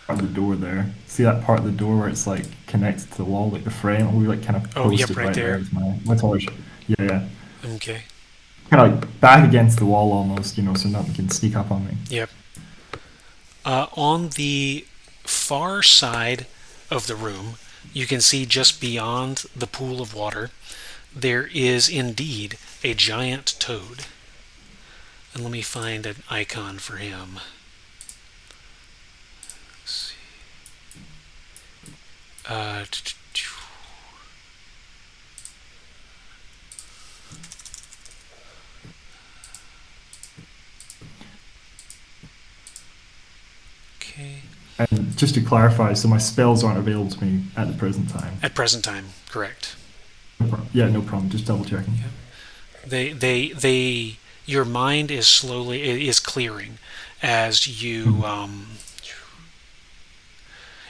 part of the door there? See that part of the door where it's like connected to the wall, like the frame? Will we like kind of Oh, post yep, it right right there. there with my torch? Yeah. Okay. Kind of like back against the wall almost, so nothing can sneak up on me. Yep. On the far side of the room, you can see just beyond the pool of water, there is indeed a giant toad. And let me find an icon for him. Let's see. Okay. And just to clarify, so my spells aren't available to me at the present time. At present time, correct. Yeah, no problem. Just double checking. Your mind is clearing as you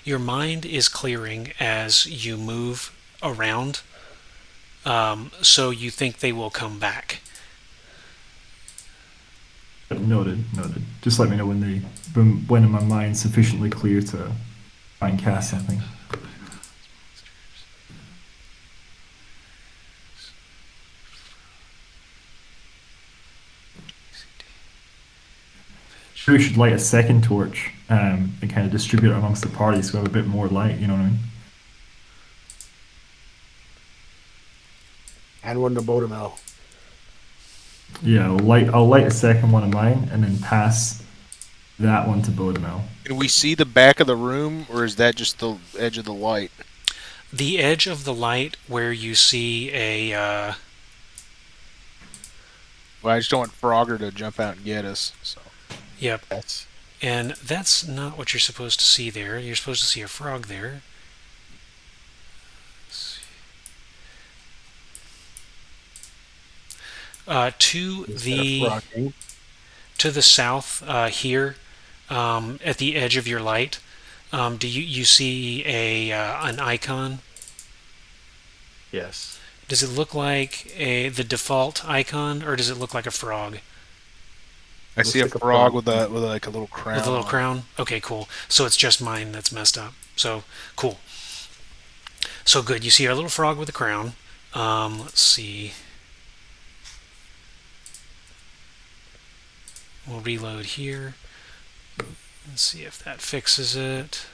your mind is clearing as you move around. So you think they will come back. Noted. Just let me know when my mind's sufficiently clear to try and cast something. Maybe we should light a second torch and kind of distribute it amongst the party so we have a bit more light, you know what I mean? And one to Bodemel. Yeah, I'll light a second one of mine and then pass that one to Bodemel. Can we see the back of the room, or is that just the edge of the light? The edge of the light where you see a Well, I just don't want Frogger to jump out and get us. So yep. That's And that's not what you're supposed to see there. You're supposed to see a frog there. To the south here, at the edge of your light, do you see an icon? yes. Does it look like the default icon, or does it look like a frog I Looks see a like a frog frog. with like a little crown. with a little on it. crown? Okay, cool. So it's just mine that's messed up. So cool. So good. You see a little frog with a crown. Let's see. We'll reload here. Let's see if that fixes it.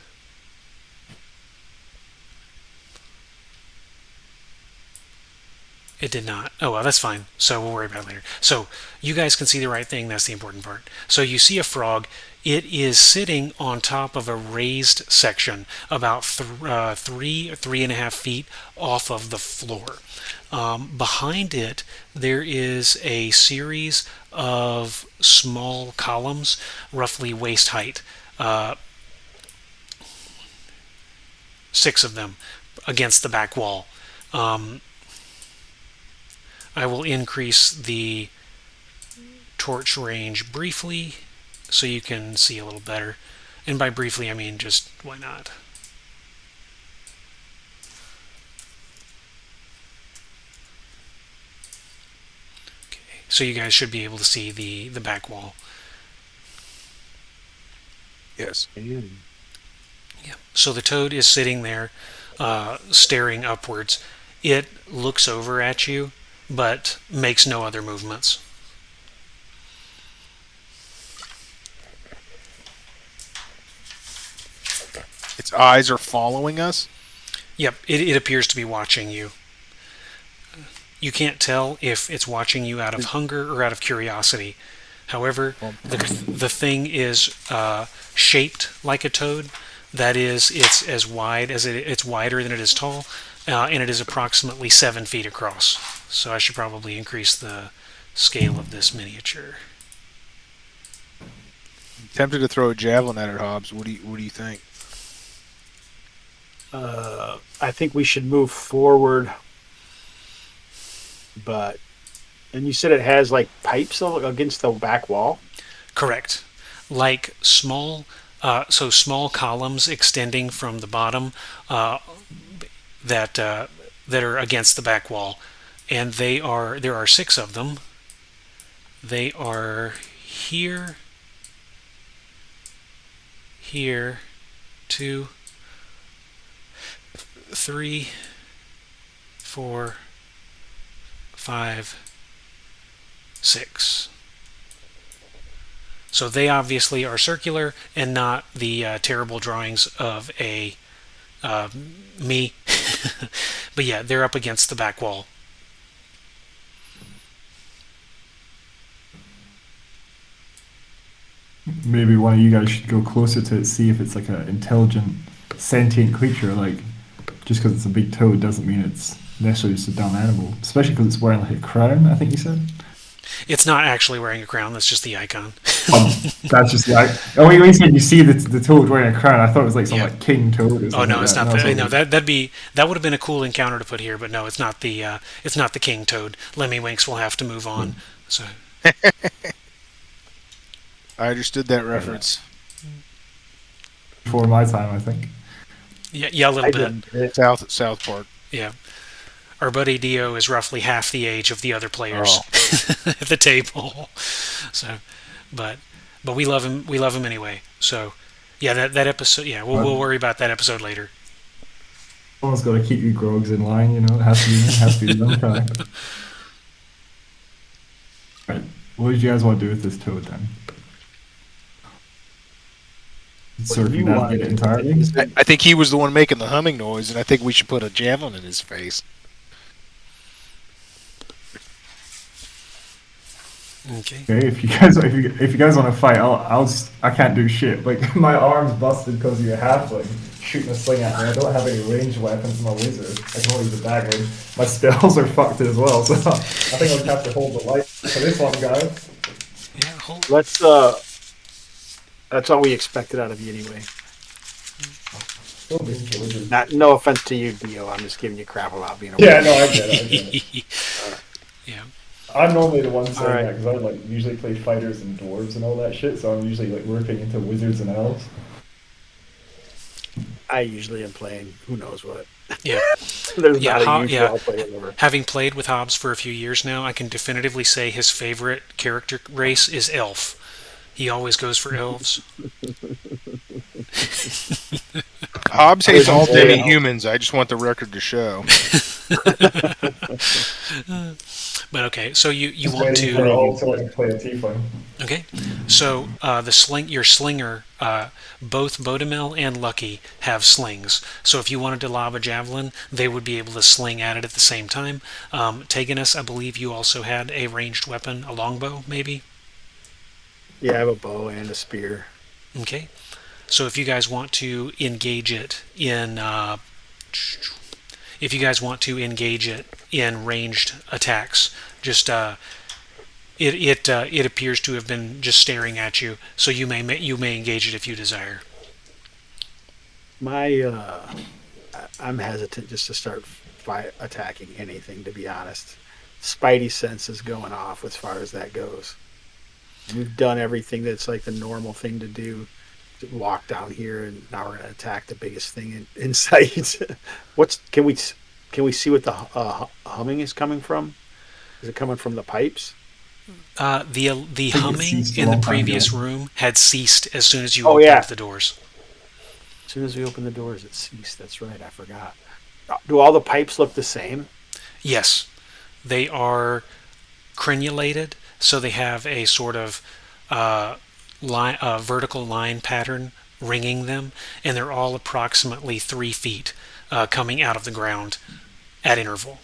It did not. Oh, well, that's fine. So we'll worry about it later. So you guys can see the right thing. That's the important part. So you see a frog. It is sitting on top of a raised section about 3.5 feet off of the floor. Behind it, there is a series of small columns, roughly waist height. 6 of them against the back wall. I will increase the torch range briefly so you can see a little better. And by briefly, I mean just why not? Okay, so you guys should be able to see the back wall. Yes. Yeah. So the toad is sitting there, staring upwards. It looks over at you, but makes no other movements. Its eyes are following us. Yep, it appears to be watching you. You can't tell if it's watching you out of hunger or out of curiosity. However, the thing is shaped like a toad. That is, it's as wide as it's wider than it is tall, and it is approximately 7 feet across. So I should probably increase the scale of this miniature. I'm tempted to throw a javelin at it, Hobbs. What do you think? I think we should move forward. And you said it has like pipes against the back wall? Correct. Like small columns extending from the bottom that are against the back wall, and there are 6 of them. They are here, 2, 3, 4, 5, 6. So they obviously are circular and not the terrible drawings of a me. But yeah, they're up against the back wall. Maybe one of you guys should go closer to it, see if it's like an intelligent, sentient creature. Like, just because it's a big toad doesn't mean it's necessarily just a dumb animal. Especially because it's wearing like a crown, I think you said. It's not actually wearing a crown. That's just the icon. That's just like. Oh, when you said you see the toad wearing a crown, I thought it was like some like king toad. Or something Oh no, like it's that. not. No, That would have been a cool encounter to put here, but no, it's not the king toad. Lemmy Winks will have to move on. So I understood that reference. before my time, I think. yeah, a little bit. South Park. Yeah. Our buddy Dio is roughly half the age of the other players at the table. So, but we love him. We love him anyway. So, yeah, that episode. Yeah, we'll worry about that episode later. Someone's got to keep you grogs in line, you know. It has to be them trying. Right. What did you guys want to do with this toad then? Circumnavigate it entirely. I think he was the one making the humming noise, and I think we should put a javelin in his face. Okay. Okay, if you guys want to fight, I can't do shit. Like my arm's busted because you're halfling shooting a sling at me. I don't have any ranged weapons. I'm a wizard. I can only use a dagger. My spells are fucked as well. So I think I'll have to hold the light for this one, guys. Yeah. Let's. That's all we expected out of you anyway. Still being a wizard. No offense to you, Dio. I'm just giving you crap about being a Yeah, wizard. no, I get it. Yeah. I'm normally the one saying Alright. that because I like usually play fighters and dwarves and all that shit. So I'm usually like working into wizards and elves. I usually am playing who knows what. Yeah. There's Yeah, not a usual. yeah. I'll play whatever. Having played with Hobbs for a few years now, I can definitively say his favorite character race is elf. He always goes for elves. Hobbs hates all demi-humans. I just want the record to show. But okay, so you Just want waiting for it to. all to like play a tiefling. Okay, so your slinger, both Bodemel and Lucky have slings. So if you wanted to lob a javelin, they would be able to sling at it at the same time. Teganus, I believe you also had a ranged weapon, a longbow, maybe. Yeah, I have a bow and a spear. Okay, so if you guys want to engage it in, ranged attacks, just it appears to have been just staring at you. So you may engage it if you desire. I'm hesitant just to start attacking anything. To be honest, Spidey sense is going off as far as that goes. We've done everything that's like the normal thing to do. To walk down here, and now we're going to attack the biggest thing in sight. Can we see what the humming is coming from? Is it coming from the pipes? The it humming ceased a in the long time previous ago. room had ceased as soon as you Oh, opened yeah. the doors. As soon as we open the doors, it ceased. That's right. I forgot. Do all the pipes look the same? Yes, they are crenulated, so they have a sort of vertical line pattern ringing them, and they're all approximately 3 feet coming out of the ground at interval.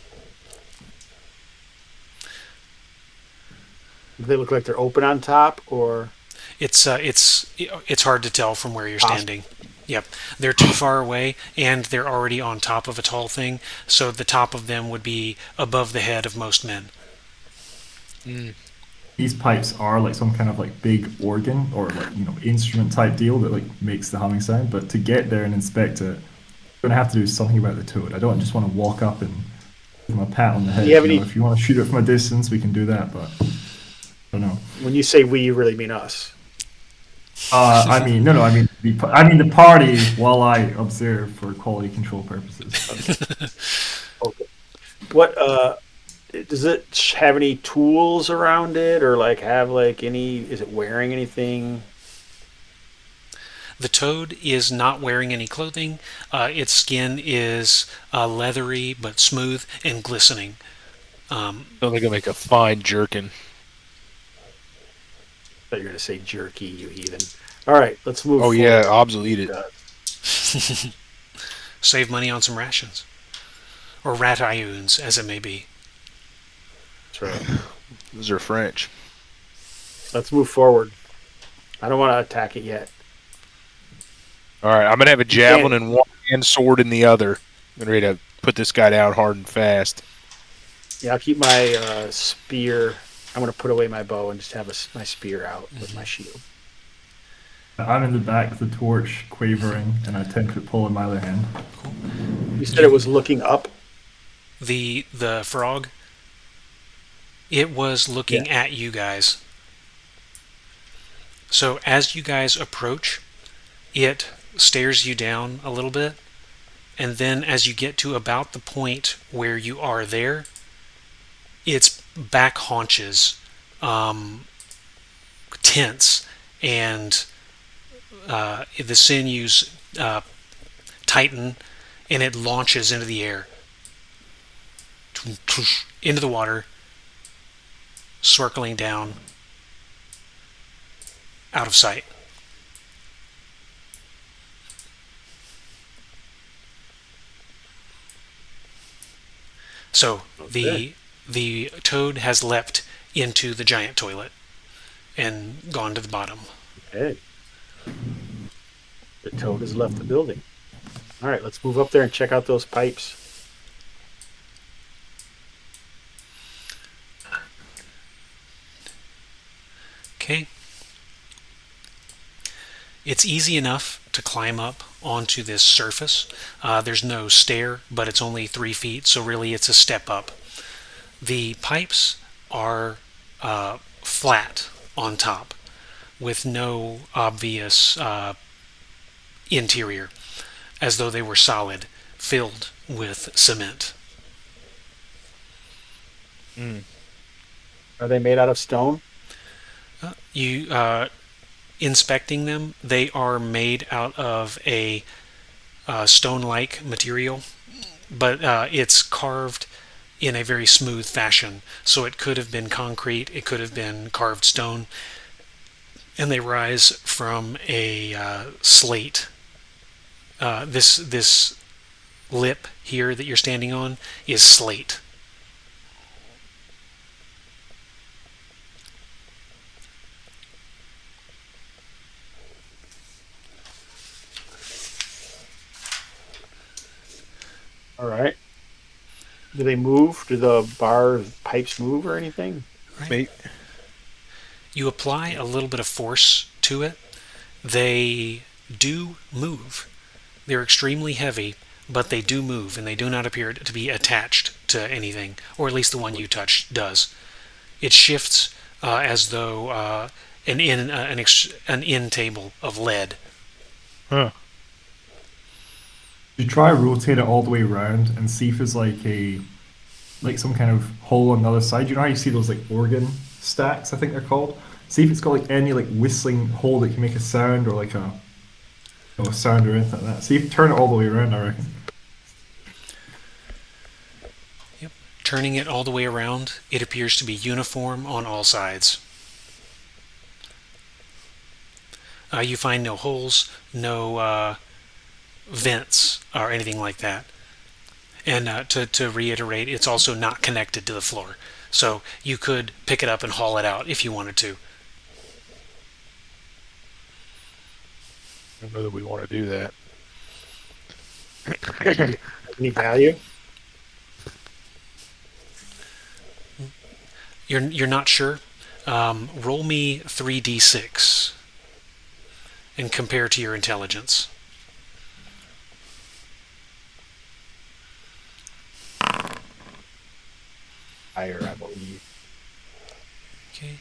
Do they look like they're open on top, or It's hard to tell from where you're standing. Yep, they're too far away, and they're already on top of a tall thing, so the top of them would be above the head of most men. These pipes are like some kind of like big organ or like instrument type deal that like makes the humming sound. But to get there and inspect it, we're gonna have to do something about the toad. I don't just want to walk up and give him a pat on the head. Do you have any? If you want to shoot it from a distance, we can do that. But I don't know. When you say we, you really mean us. I mean, no. I mean, the party while I observe for quality control purposes. Okay. What does it have any tools around it, or like have like any? Is it wearing anything? The toad is not wearing any clothing. Its skin is leathery but smooth and glistening. Sounds like it'll make a fine jerkin. I thought you were going to say jerky, you heathen. All right, let's move. Oh forward. yeah, obsolete it. Save money on some rations. Or ratayoons, as it may be. That's right. Those are French. Let's move forward. I don't want to attack it yet. All right, I'm gonna have a javelin in one hand, sword in the other. I'm ready to put this guy down hard and fast. Yeah, I'll keep my spear. I'm going to put away my bow and just have my spear out with my shield. I'm in the back with the torch, quavering, and I attempt to pull in my other hand. You said it was looking up. The frog, it was looking at you guys. So as you guys approach, it stares you down a little bit, and then as you get to about the point where you are there, its back haunches tense, and the sinews tighten, and it launches into the air, into the water, circling down, out of sight. So the toad has leapt into the giant toilet and gone to the bottom. Okay. The toad has left the building. All right, let's move up there and check out those pipes. Okay. It's easy enough to climb up onto this surface. There's no stair, but it's only 3 feet, so really it's a step up. The pipes are flat on top, with no obvious interior, as though they were solid, filled with cement. Are they made out of stone? Inspecting them, they are made out of a stone-like material, but it's carved in a very smooth fashion. So it could have been concrete, it could have been carved stone, and they rise from a slate. This lip here that you're standing on is slate. All right. Do they move? Do the bar pipes move or anything? Mate, You apply a little bit of force to it, they do move. They're extremely heavy, but they do move, and they do not appear to be attached to anything, or at least the one you touch does. It shifts as though an end table of lead. huh? You try rotate it all the way around and see if there's like some kind of hole on the other side. You know how you see those like organ stacks, I think they're called? See if it's got like any like whistling hole that can make a sound, or like a sound or anything like that. See if you turn it all the way around, I reckon. Yep. Turning it all the way around, it appears to be uniform on all sides. You find no holes, no vents, or anything like that. And to reiterate, it's also not connected to the floor. So you could pick it up and haul it out if you wanted to. I don't know that we want to do that. Any value? You're not sure? Roll me 3d6 and compare to your intelligence. Higher, I believe. Okay.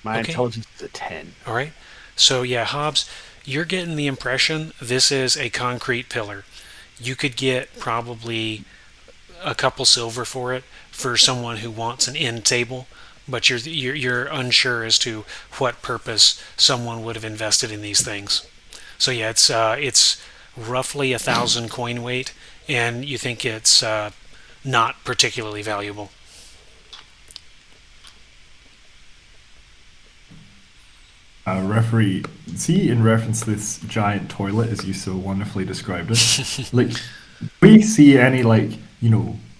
My Okay. intelligence is a 10. All right. So yeah, Hobbs, you're getting the impression this is a concrete pillar. You could get probably a couple silver for it for someone who wants an end table, but you're unsure as to what purpose someone would have invested in these things. So yeah, it's roughly 1,000 coin weight, and you think it's not particularly valuable. Referee, see in reference to this giant toilet as you so wonderfully described it, like, we see any like,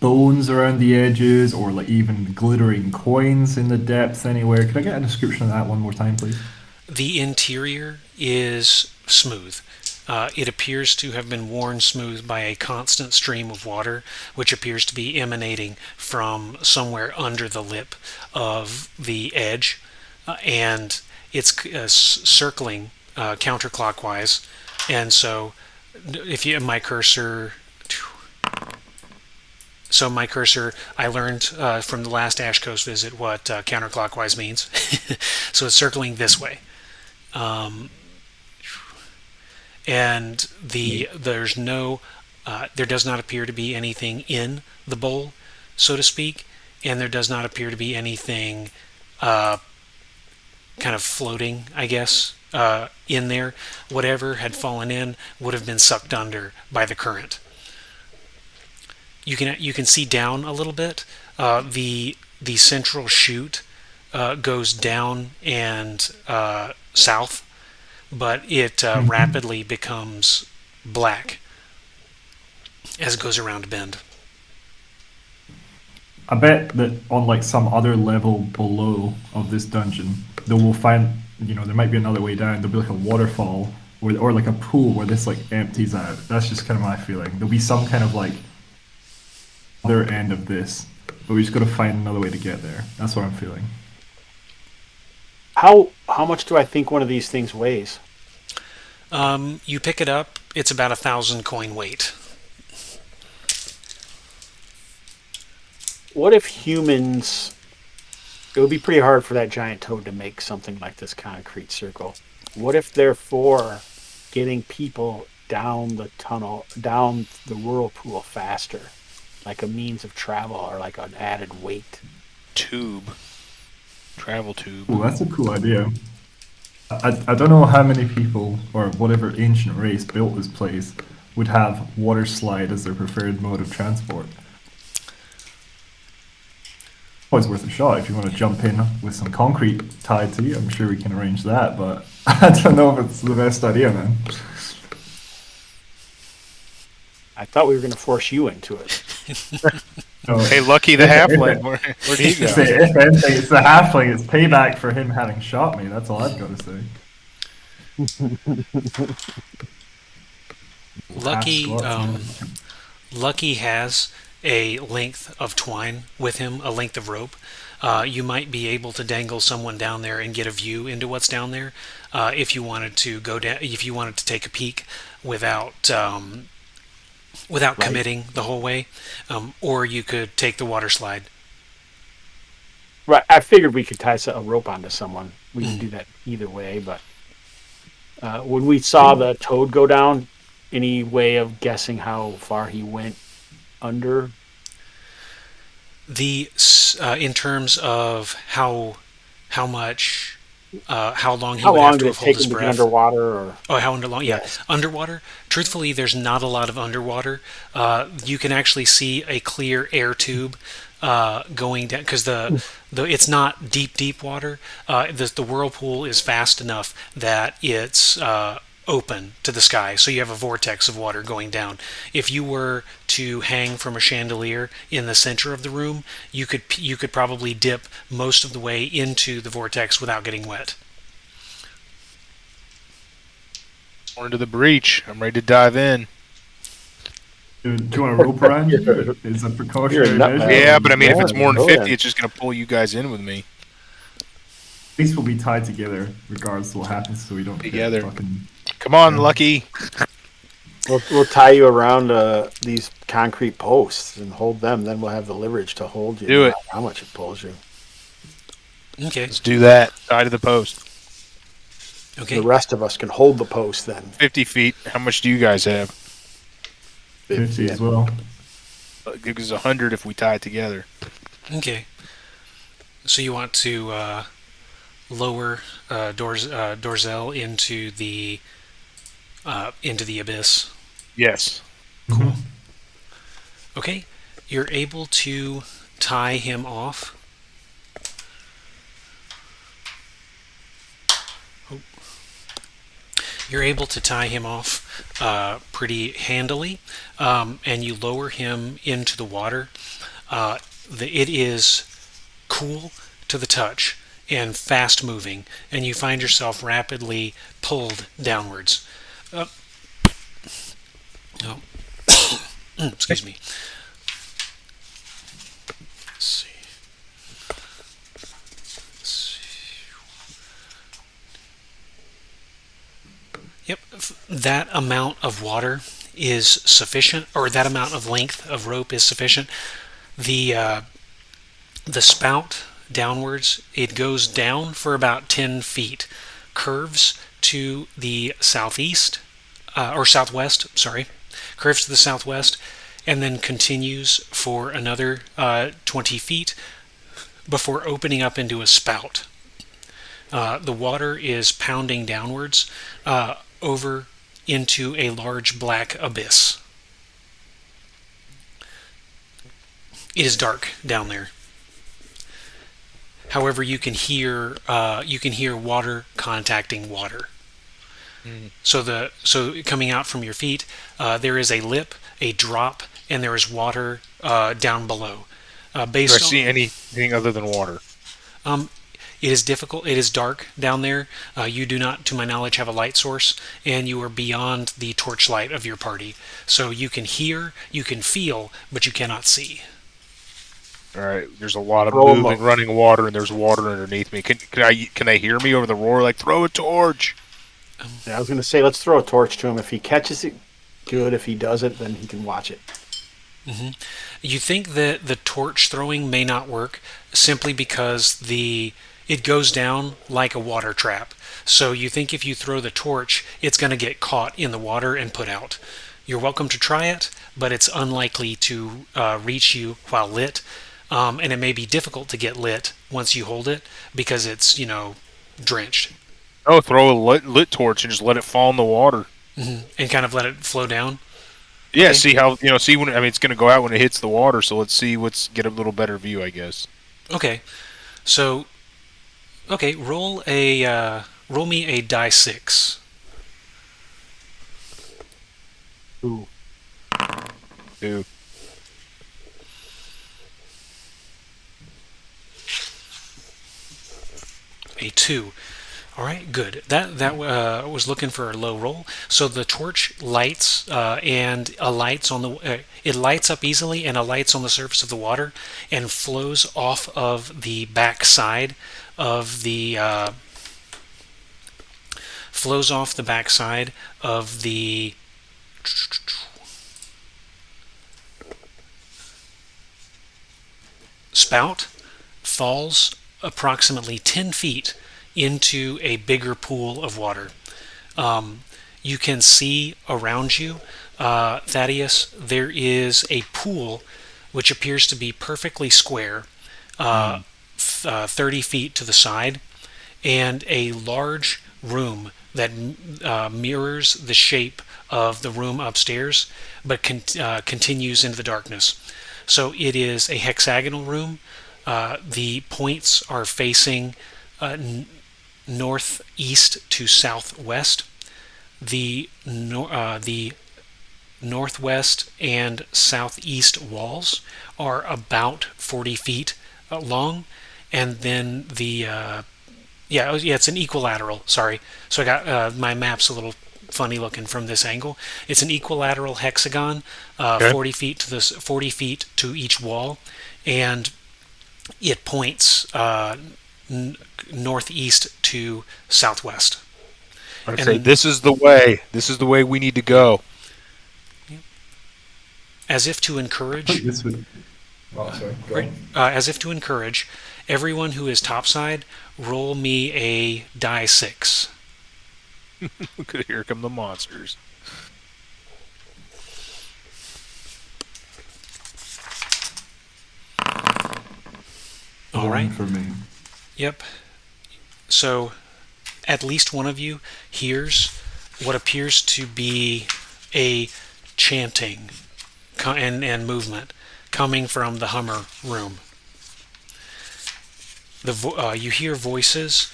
bones around the edges or like even glittering coins in the depths anywhere? Can I get a description of that one more time, please? The interior is smooth. It appears to have been worn smooth by a constant stream of water, which appears to be emanating from somewhere under the lip of the edge, and it's circling counterclockwise. And so, if you my cursor. So my cursor, I learned from the last Ash Coast visit what counterclockwise means. So it's circling this way. And there's no, there does not appear to be anything in the bowl, so to speak, and there does not appear to be anything kind of floating, I guess, in there. Whatever had fallen in would have been sucked under by the current. You can see down a little bit. The central chute goes down and south, but it rapidly becomes black as it goes around a bend. I bet that on like some other level below of this dungeon, they will find, there might be another way down. There'll be like a waterfall or like a pool where this like empties out. That's just kind of my feeling. There'll be some kind of like other end of this, but we just got to find another way to get there. That's what I'm feeling. How much do I think one of these things weighs? You pick it up, it's about 1,000 coin weight. What if humans... It would be pretty hard for that giant toad to make something like this concrete circle. What if, therefore, getting people down the tunnel, down the whirlpool faster, like a means of travel or like an added weight? Travel tube. Oh, that's a cool idea. I don't know how many people or whatever ancient race built this place would have water slide as their preferred mode of transport. Always worth a shot if you want to jump in with some concrete tied to you. I'm sure we can arrange that, but I don't know if it's the best idea, man. I thought we were going to force you into it. No, Hey, Lucky the halfling, where'd he go? if anything, it's the halfling. It's payback for him having shot me. That's all I've got to say. Lucky, Half squats, Lucky has a length of twine with him, a length of rope. You might be able to dangle someone down there and get a view into what's down there. If you wanted to go down, if you wanted to take a peek without committing the whole way, or you could take the water slide. Right. I figured we could tie a rope onto someone. We can do that either way. But when we saw the toad go down, any way of guessing how far he went under? In terms of how much, how long he How would long have did to it hold take his him to be breath. underwater? Or Oh, how long? Yeah, Yes. underwater. Truthfully, there's not a lot of underwater. You can actually see a clear air tube going down because it's not deep water. The whirlpool is fast enough that it's open to the sky, so you have a vortex of water going down. If you were to hang from a chandelier in the center of the room, you could probably dip most of the way into the vortex without getting wet. We're into the breach. I'm ready to dive in. Do you want a rope around you? It's a precautionary nutmeg. measure. Yeah, but I mean, if it's more than go 50, then. it's just going to pull you guys in with me. At least we'll be tied together, regardless of what happens, so we don't Together. get fucking. Come on, Yeah. Lucky. We'll tie you around these concrete posts and hold them. Then we'll have the leverage to hold you. Do no it. matter how much it pulls you. Okay. Let's do that. Tie to the post. Okay. The rest of us can hold the post then. 50 feet. How much do you guys have? 50 as well. It gives us 100 if we tie it together. Okay. So you want to lower Dorzel into the abyss. Yes. Cool. Okay. You're able to tie him off. Oh. You're able to tie him off pretty handily, and you lower him into the water. It is cool to the touch and fast moving, and you find yourself rapidly pulled downwards. Oh. Excuse me. Let's see. Yep, that amount of water is sufficient, or that amount of length of rope is sufficient. The spout downwards, it goes down for about 10 feet, curves to the southeast, or southwest, sorry, curves to the southwest, and then continues for another 20 feet before opening up into a spout. The water is pounding downwards over into a large black abyss. It is dark down there. However, you can hear water contacting water. So coming out from your feet, there is a lip, a drop, and there is water down below. Do I see anything other than water? It is difficult. It is dark down there. You do not, to my knowledge, have a light source, and you are beyond the torchlight of your party. So you can hear, you can feel, but you cannot see. All right. There's a lot of Throw 'em moving, up. running water, and there's water underneath me. Can they hear me over the roar? Like, throw a torch. Yeah, I was going to say, let's throw a torch to him. If he catches it, good. If he doesn't, then he can watch it. You think that the torch throwing may not work simply because it goes down like a water trap. So you think if you throw the torch, it's going to get caught in the water and put out. You're welcome to try it, but it's unlikely to reach you while lit. And it may be difficult to get lit once you hold it because it's, drenched. Oh, throw a lit torch and just let it fall in the water. And kind of let it flow down. Yeah, Okay. see how see when it's going to go out when it hits the water. So let's see get a little better view, I guess. Okay. So okay, roll me a die 6. Ooh. Ooh. A 2. All right, good. That was looking for a low roll. So the torch lights and alights on the. It lights up easily and alights on the surface of the water and flows off of the back side of the. Flows off the back side of the. Spout, falls approximately 10 feet into a bigger pool of water. You can see around you, Thaddeus, there is a pool which appears to be perfectly square, 30 feet to the side, and a large room that mirrors the shape of the room upstairs, but continues into the darkness. So it is a hexagonal room. The points are facing northeast to southwest. The northwest and southeast walls are about 40 feet long, and then it's an equilateral. Sorry, so I got my map's a little funny looking from this angle. It's an equilateral hexagon, Okay. 40 feet to each wall, and it points northeast to southwest. I'd And say this is the way. This is the way we need to go. as if to I think encourage, this would. Oh, sorry. Go right, on. as if to encourage everyone who is topside, roll me a die 6. Here come the monsters. All One right. for me. Yep. So, at least one of you hears what appears to be a chanting and movement coming from the Hummer room. You hear voices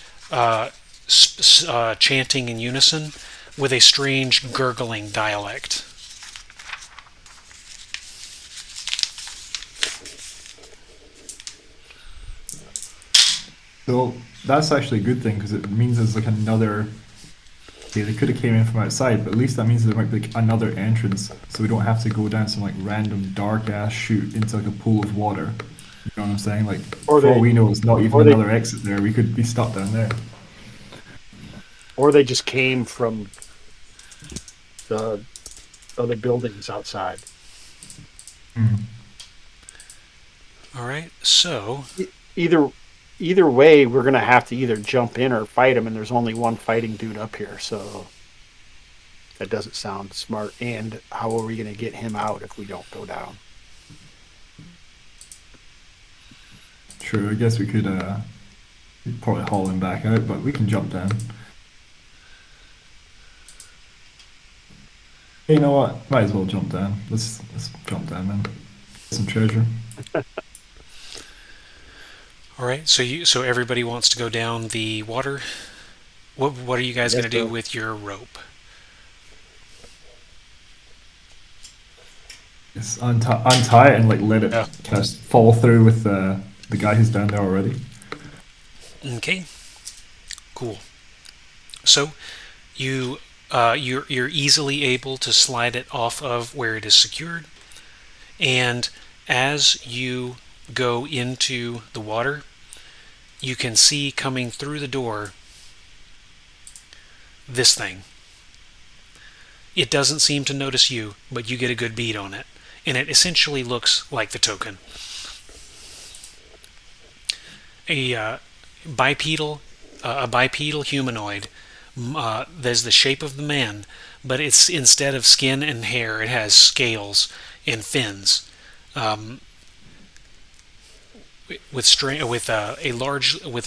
chanting in unison with a strange gurgling dialect. So that's actually a good thing because it means there's like another. Yeah, they could have came in from outside, but at least that means there might be like another entrance, so we don't have to go down some like random dark ass chute into like a pool of water. You know what I'm saying? Like, Or for all they- we know, it's not even or they- another exit there. We could be stuck down there. Or they just came from the other buildings outside. All right. So, Either way, we're gonna have to either jump in or fight him, and there's only one fighting dude up here, so that doesn't sound smart. And how are we gonna get him out if we don't go down? True, I guess we could we'd probably haul him back out, but we can jump down. Hey, you know what? Might as well jump down. Let's jump down then. Get some treasure. all right. So everybody wants to go down the water. What are you guys Yes, going to do sir. with your rope? Yes, untie it and like let it Yeah. just fall through with the guy who's down there already. Okay. Cool. So you're easily able to slide it off of where it is secured, and as you go into the water, you can see coming through the door this thing. It doesn't seem to notice you, but you get a good bead on it, and it essentially looks like the token. A bipedal humanoid. There's the shape of the man, but it's instead of skin and hair, it has scales and fins. With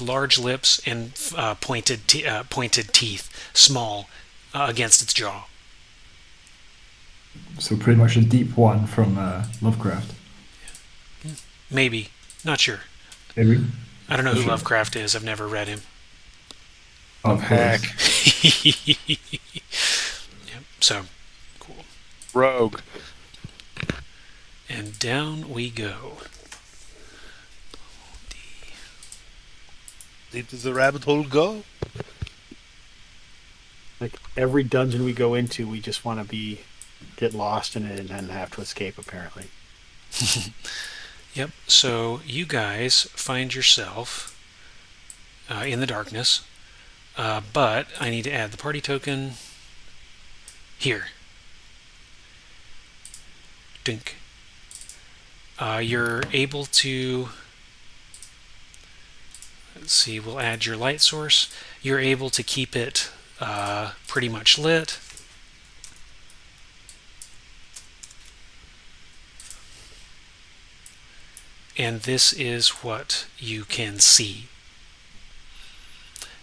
large lips and pointed teeth, small against its jaw. So pretty much a deep one from Lovecraft. Maybe. Not sure. Maybe. I don't know Not who sure. Lovecraft is. I've never read him. Of Heck. course. Yep. So, cool. Rogue. And down we go. Deep does the rabbit hole go? Like every dungeon we go into, we just want to get lost in it and then have to escape. Apparently. Yep. So you guys find yourself in the darkness, but I need to add the party token here. Dink. You're able to. Let's see. We'll add your light source. You're able to keep it pretty much lit. And this is what you can see.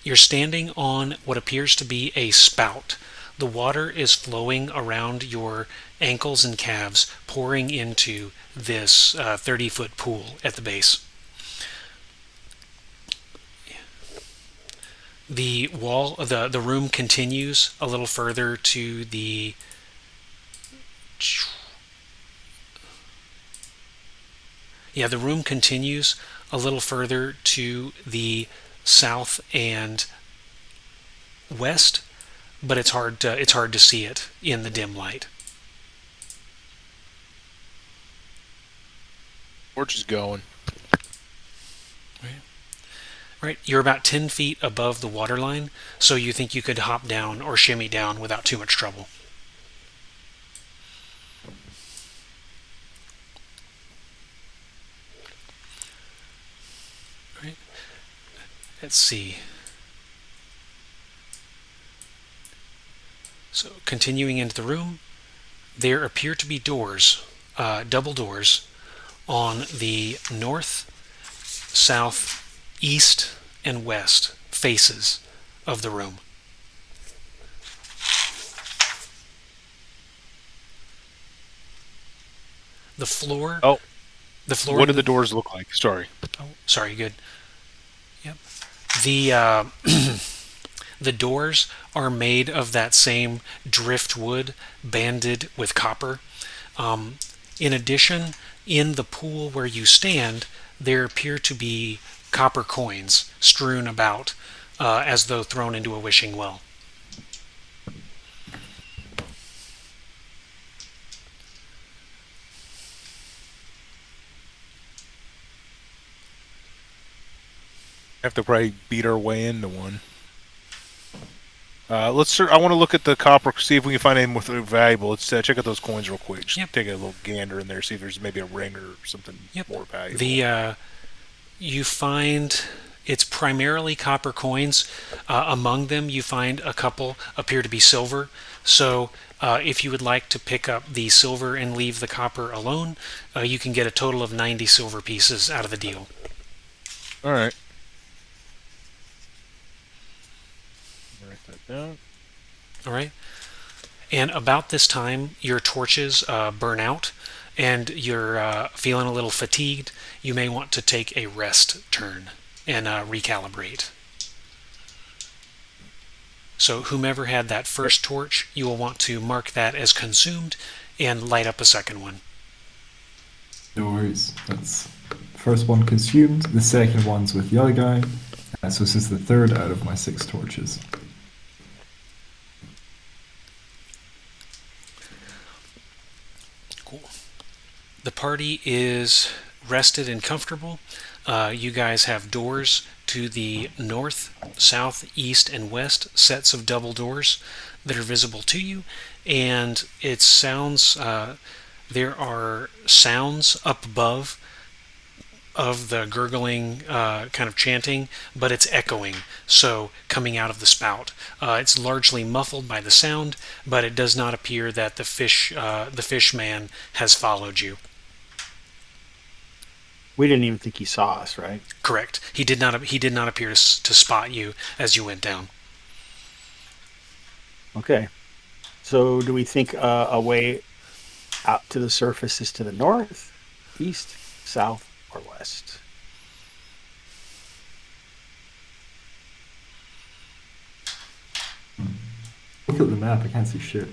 You're standing on what appears to be a spout. The water is flowing around your ankles and calves, pouring into this 30-foot pool at the base. The wall, the room continues a little further to the. Yeah, the room continues a little further to the south and west, but it's hard to see it in the dim light. Torch is going. Right, you're about 10 feet above the water line, so you think you could hop down or shimmy down without too much trouble. Right. Let's see. So continuing into the room, there appear to be doors, double doors, on the north, south, east, and west faces of the room. The floor. Oh. The floor. What do the doors look like? Sorry. Oh, sorry. Good. Yep. The the doors are made of that same driftwood banded with copper. In addition, in the pool where you stand, there appear to be copper coins strewn about as though thrown into a wishing well. Have to probably beat our way into one. I want to look at the copper, see if we can find anything with valuable. Let's check out those coins real quick. Just take a little gander in there, see if there's maybe a ring or something more valuable. You find it's primarily copper coins. Among them, you find a couple appear to be silver. So if you would like to pick up the silver and leave the copper alone, you can get a total of 90 silver pieces out of the deal. All right. Write that down. All right. And about this time, your torches burn out, and you're feeling a little fatigued. You may want to take a rest turn and recalibrate. So whomever had that first torch, you will want to mark that as consumed and light up a second one. No worries. That's first one consumed. The second one's with the other guy. So this is the third out of my 6 torches. Cool. The party is rested and comfortable. You guys have doors to the north, south, east, and west, sets of double doors that are visible to you. And it sounds, there are sounds up above of the gurgling kind of chanting, but it's echoing, so coming out of the spout. It's largely muffled by the sound, but it does not appear that the fishman has followed you. We didn't even think he saw us, right? Correct. He did not appear to spot you as you went down. Okay. So do we think a way out to the surface is to the north, east, south, or west? Look at the map. I can't see shit.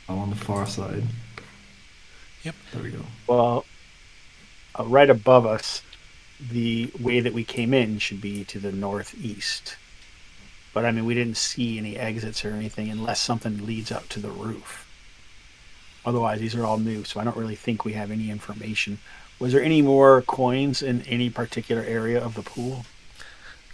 I'm on the far side. Yep. There we go. Well, right above us, the way that we came in should be to the northeast. But I mean, we didn't see any exits or anything unless something leads up to the roof. Otherwise, these are all new, so I don't really think we have any information. Was there any more coins in any particular area of the pool?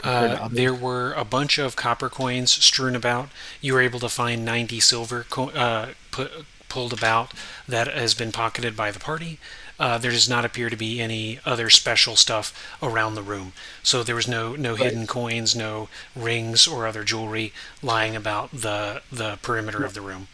There were a bunch of copper coins strewn about. You were able to find 90 silver pulled about that has been pocketed by the party. There does not appear to be any other special stuff around the room. So there was no hidden coins, no rings or other jewelry lying about the perimeter of the room.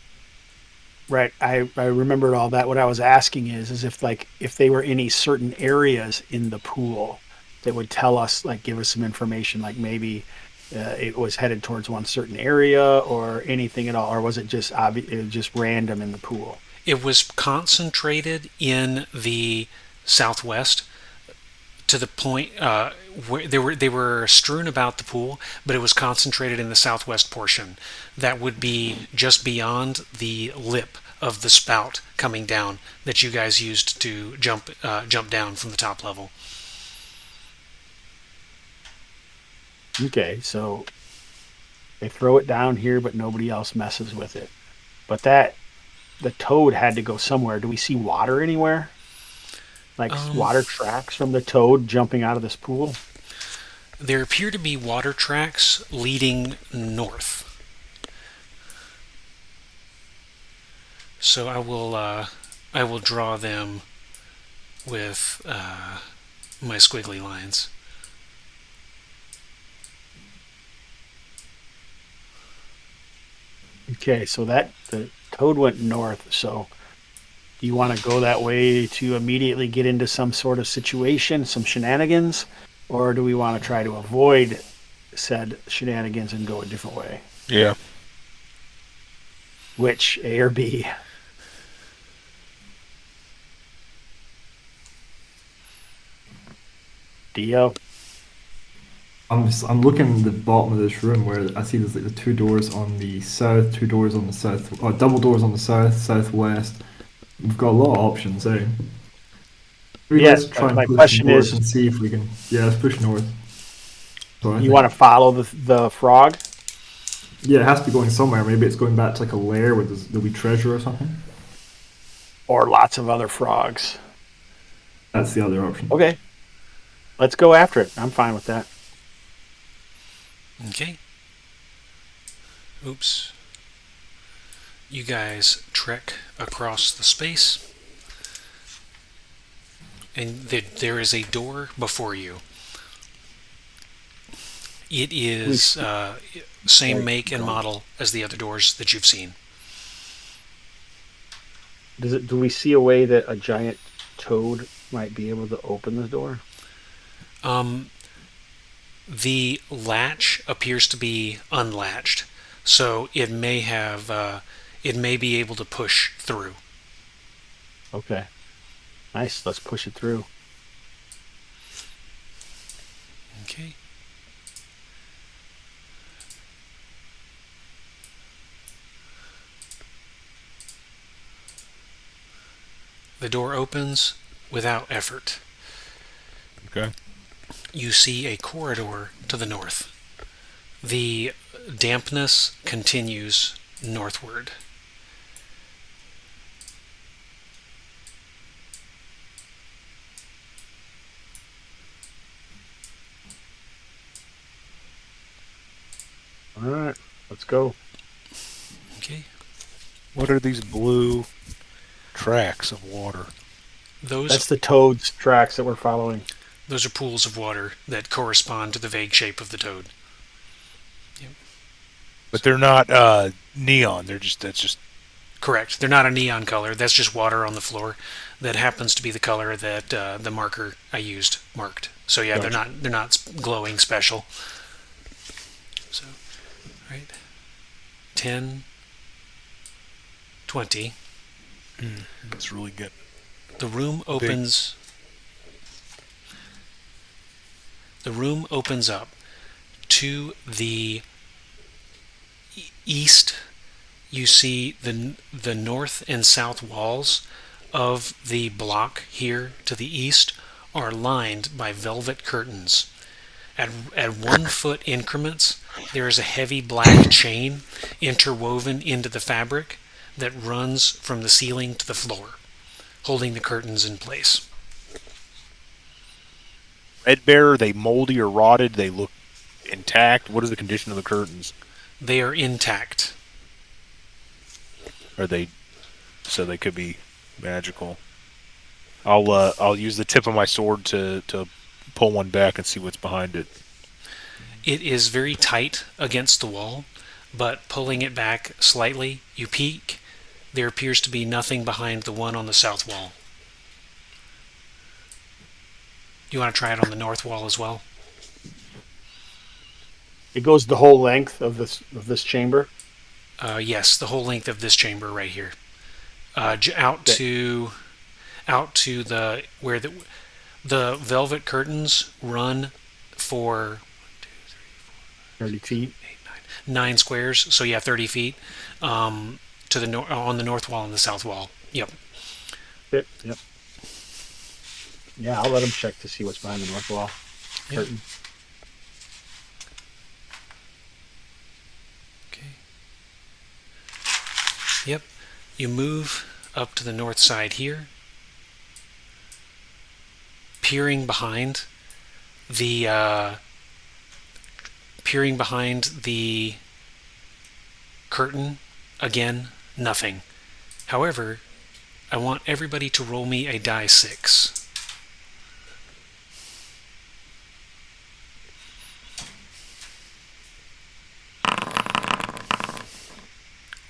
Right. I remembered all that. What I was asking is if they were any certain areas in the pool that would tell us, like, give us some information, like maybe it was headed towards one certain area or anything at all, or was it just just random in the pool? It was concentrated in the southwest to the point where they were strewn about the pool, but it was concentrated in the southwest portion. That would be just beyond the lip of the spout coming down that you guys used to jump down from the top level. Okay, so they throw it down here, but nobody else messes with it. But the toad had to go somewhere. Do we see water anywhere? Like water tracks from the toad jumping out of this pool? There appear to be water tracks leading north. So I will draw them with my squiggly lines. Okay, so the toad went north. So do you want to go that way to immediately get into some sort of situation, some shenanigans, or do we want to try to avoid said shenanigans and go a different way? Yeah. Which, A or B? Dio? I'm looking at the bottom of this room where I see there's like the two doors on the south, two doors on the south, or double doors on the south, southwest. We've got a lot of options, eh? Maybe Yes, let's try and my push question north is, and see if we can. Yeah, let's push north. you want to follow the frog? Yeah, it has to be going somewhere. Maybe it's going back to like a lair where there'll be treasure or something. Or lots of other frogs? That's the other option. Okay. Let's go after it. I'm fine with that. Okay. Oops. You guys trek across the space, and there is a door before you. It is same make and model as the other doors that you've seen. Do we see a way that a giant toad might be able to open the door? The latch appears to be unlatched, so it may be able to push through. Okay. Nice. Let's push it through. Okay. The door opens without effort. Okay. You see a corridor to the north. The dampness continues northward. All right. Let's go. Okay. What are these blue tracks of water? That's the toad's tracks that we're following. Those are pools of water that correspond to the vague shape of the toad. Yep. But they're not neon. That's just Correct. They're not a neon color. That's just water on the floor. That happens to be the color that the marker I used marked. So yeah, Gotcha. they're not glowing special. So, right. 10, 20, It's really good. The room opens. The room opens up to the east. You see the north and south walls of the block here to the east are lined by velvet curtains. At 1 foot increments, there is a heavy black chain interwoven into the fabric that runs from the ceiling to the floor, holding the curtains in place. Red Bear, are they moldy or rotted? They look intact. What is the condition of the curtains? They are intact. Are they so they could be magical? I'll use the tip of my sword to pull one back and see what's behind it. It is very tight against the wall, but pulling it back slightly, you peek. There appears to be nothing behind the one on the south wall. You want to try it on the north wall as well? It goes the whole length of this chamber. Yes, the whole length of this chamber right here, out to the where the velvet curtains run for 30 feet. 9 squares. So yeah, 30 feet to the on the north wall and the south wall. Yep. Yep. Yeah, I'll let him check to see what's behind the north wall curtain. Okay. Yep. You move up to the north side here, peering behind the curtain. Again, nothing. However, I want everybody to roll me a die 6.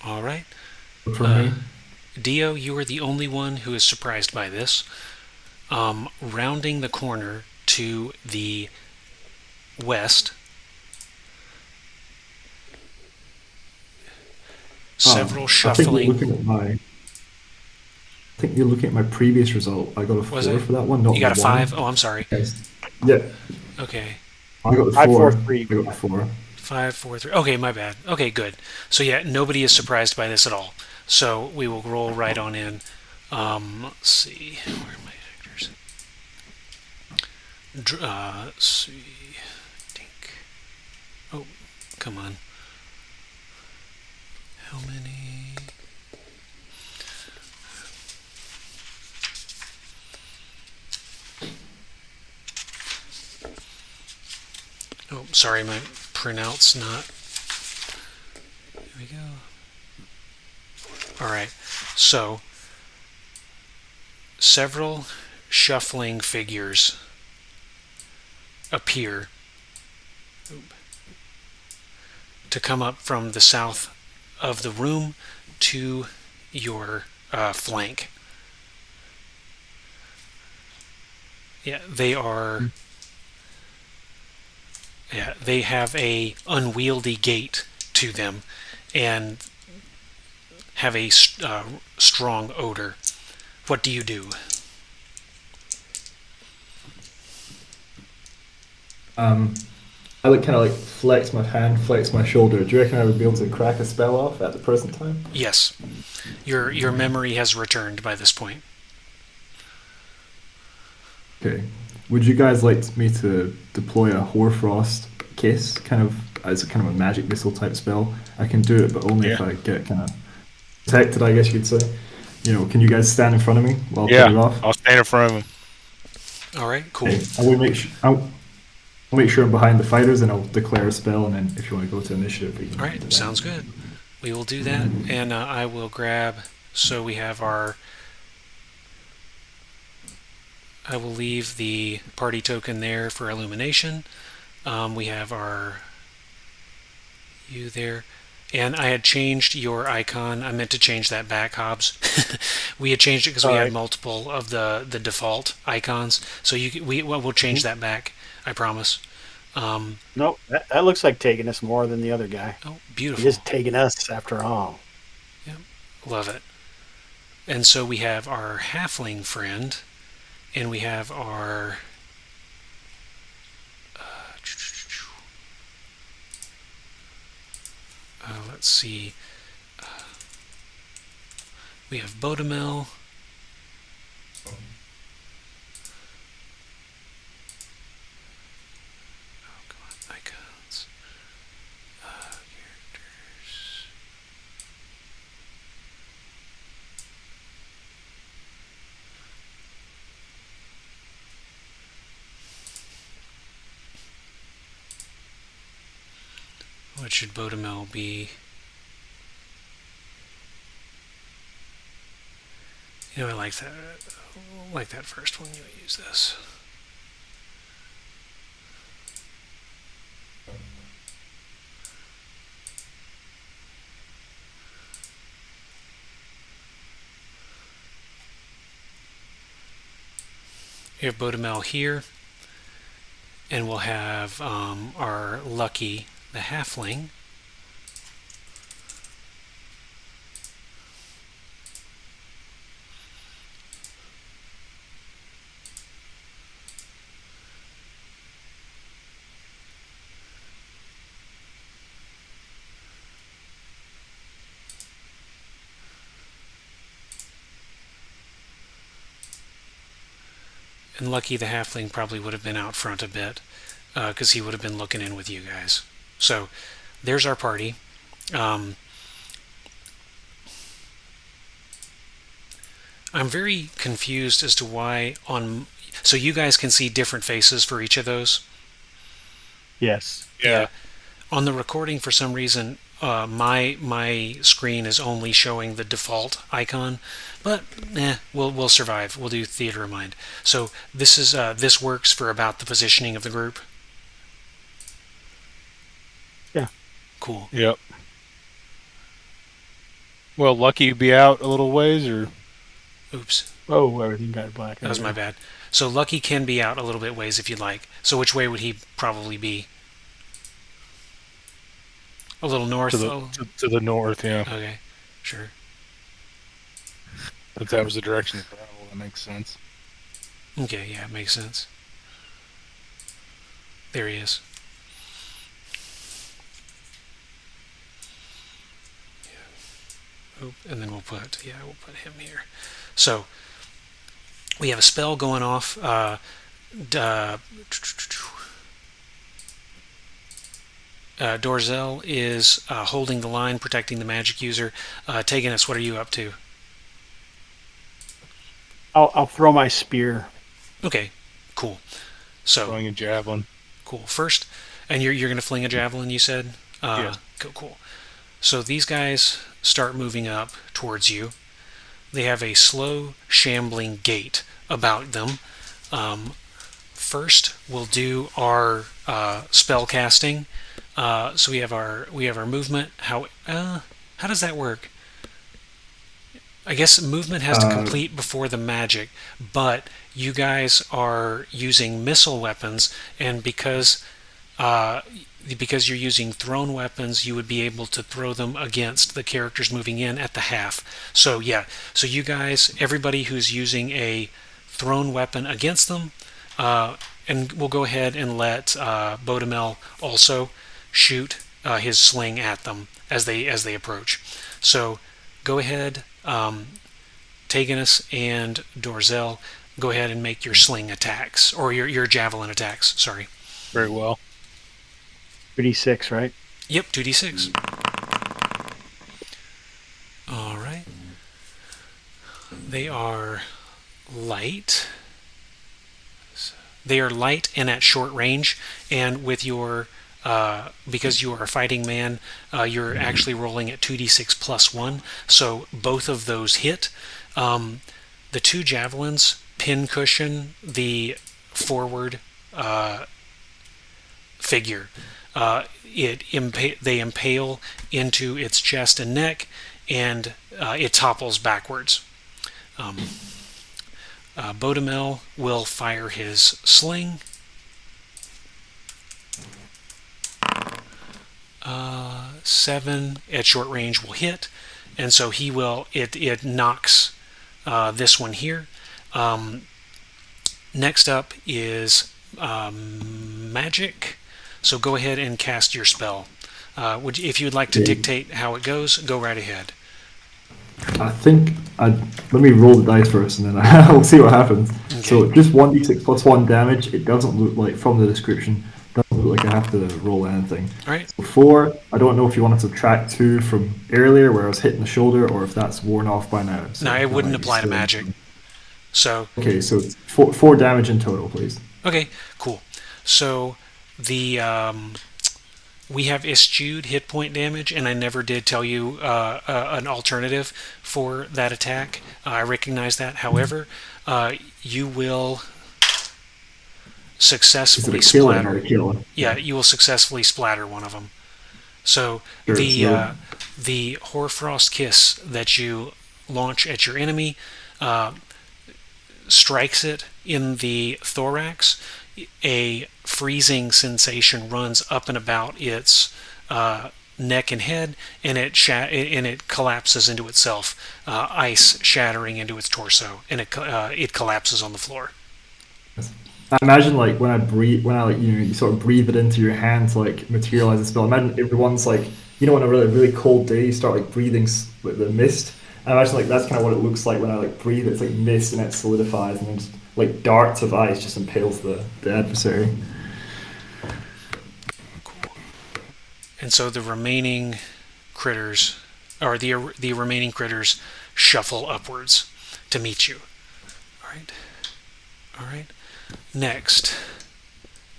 All right. For me. Dio, you are the only one who is surprised by this. Rounding the corner to the west, several shuffling. I think you're looking at my previous result. I got a 4 for that one. Not You got a the 1. 5? Oh, I'm sorry. Yes. Yeah. Okay. I got the 5, 4. 4, 3. I got the 4. 5, 4, 3. Okay, my bad. Okay, good. So yeah, nobody is surprised by this at all. So we will roll right on in. Let's see. Where are my actors? Let's see. Dink. Oh, come on. How many? Oh, sorry, my printout's not. There we go. Alright, so several shuffling figures appear to come up from the south of the room to your flank. Yeah, they are. Yeah, they have a unwieldy gait to them, and have a strong odor. What do you do? I kind of flex my hand, flex my shoulder. Do you reckon I would be able to crack a spell off at the present time? Yes, your memory has returned by this point. Okay. Would you guys like me to deploy a Hoarfrost kiss, as a kind of a magic missile type spell? I can do it, but only if I get kind of protected, I guess you could say. Can you guys stand in front of me while I put it off? I'll stand in front of him. All right, cool. Okay. I'll make sure I'm behind the fighters, and I'll declare a spell, and then if you want to go to initiative, we can. All right, sounds good. We will do that, and I will grab. So we have our. I will leave the party token there for illumination. We have our. You there. And I had changed your icon. I meant to change that back, Hobbs. We had changed it because we had multiple of the default icons. So we'll change that back. I promise. Nope, that looks like taking us more than the other guy. Oh, beautiful. He is taking us after all. Yep, love it. And so we have our halfling friend, and we have our let's see. We have Bodemel. Oh, come on, icons. Characters. What should Bodemel be? I like that. I like that first one. You use this. We have Bodemel here, and we'll have our Lucky, the halfling. And Lucky the halfling probably would have been out front a bit, because he would have been looking in with you guys. So there's our party. I'm very confused as to why on... So you guys can see different faces for each of those? Yes. Yeah. On the recording, for some reason, my screen is only showing the default icon, but we'll survive. We'll do theater of mind. So this works for about the positioning of the group. Yeah. Cool. Yep. Well, Lucky be out a little ways, or Oops, Oh, everything got black. that was my bad. So Lucky can be out a little bit ways if you'd like. So which way would he probably be? A little north. to the north. Yeah, Okay, sure. if that was the direction of travel, that makes sense. Okay, yeah, it makes sense. There he is. Yeah. Oop, and then we'll put him here. So we have a spell going off. Dorzel is holding the line, protecting the magic user. Teganus, what are you up to? I'll throw my spear. Okay, cool. So Throwing a javelin. cool. First, and you're going to fling a javelin, you said? Yeah. Cool. So these guys start moving up towards you. They have a slow, shambling gait about them. First, we'll do our spell casting. So we have our movement. How does that work? I guess movement has to complete before the magic, but you guys are using missile weapons, and because you're using thrown weapons, you would be able to throw them against the characters moving in at the half. So yeah, so you guys, everybody who's using a thrown weapon against them, and we'll go ahead and let Bodemel also shoot his sling at them as they approach. So go ahead, Teganus and Dorzel, go ahead and make your sling attacks, or your javelin attacks, sorry. Very well. 3d6, right? Yep, 2d6. Alright. They are light. They are light and at short range, and with your because you are a fighting man, you're actually rolling at 2d6 plus 1, so both of those hit. The two javelins pin cushion the forward figure. They impale into its chest and neck, and it topples backwards. Bodemel will fire his sling. 7 at short range will hit, and so he will. It knocks this one here. Next up is magic. So go ahead and cast your spell. If you'd like to dictate how it goes, go right ahead. I think let me roll the dice first, and then I'll see what happens. Okay. So just 1d6 plus 1 damage. It doesn't look like, from the description, doesn't look like I have to roll anything. All right. So 4. I don't know if you want to subtract 2 from earlier where I was hitting the shoulder, or if that's worn off by now. So No, it that wouldn't might be apply to still- magic. So Okay, so it's 4 damage in total, please. okay, cool. So the we have eschewed hit point damage, and I never did tell you an alternative for that attack. I recognize that. However, you will Is it successfully a killing or splatter. a killer? Yeah, you will successfully splatter one of them. So Sure, the Hoarfrost Kiss that you launch at your enemy strikes it in the thorax. A freezing sensation runs up and about its neck and head, and it collapses into itself, ice shattering into its torso, and it collapses on the floor. I imagine like when I breathe, when I like you sort of breathe it into your hand to like materialize the spell. Imagine everyone's like, on a really cold day, you start like breathing with the mist. I imagine like that's kind of what it looks like when I like breathe. It's like mist and it solidifies, and then just like darts of ice just impales the adversary. Cool. And so the remaining critters, or the remaining critters, shuffle upwards to meet you. All right. Next,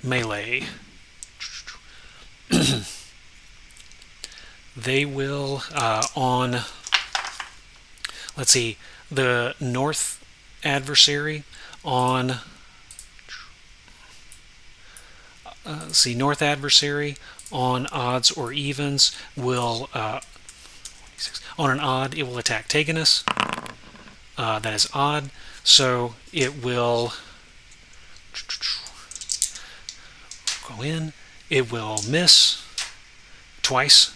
melee. They will on. Let's see, the north adversary on. North adversary on odds or evens will. On an odd, it will attack Taganus. That is odd, so it will go in. It will miss twice.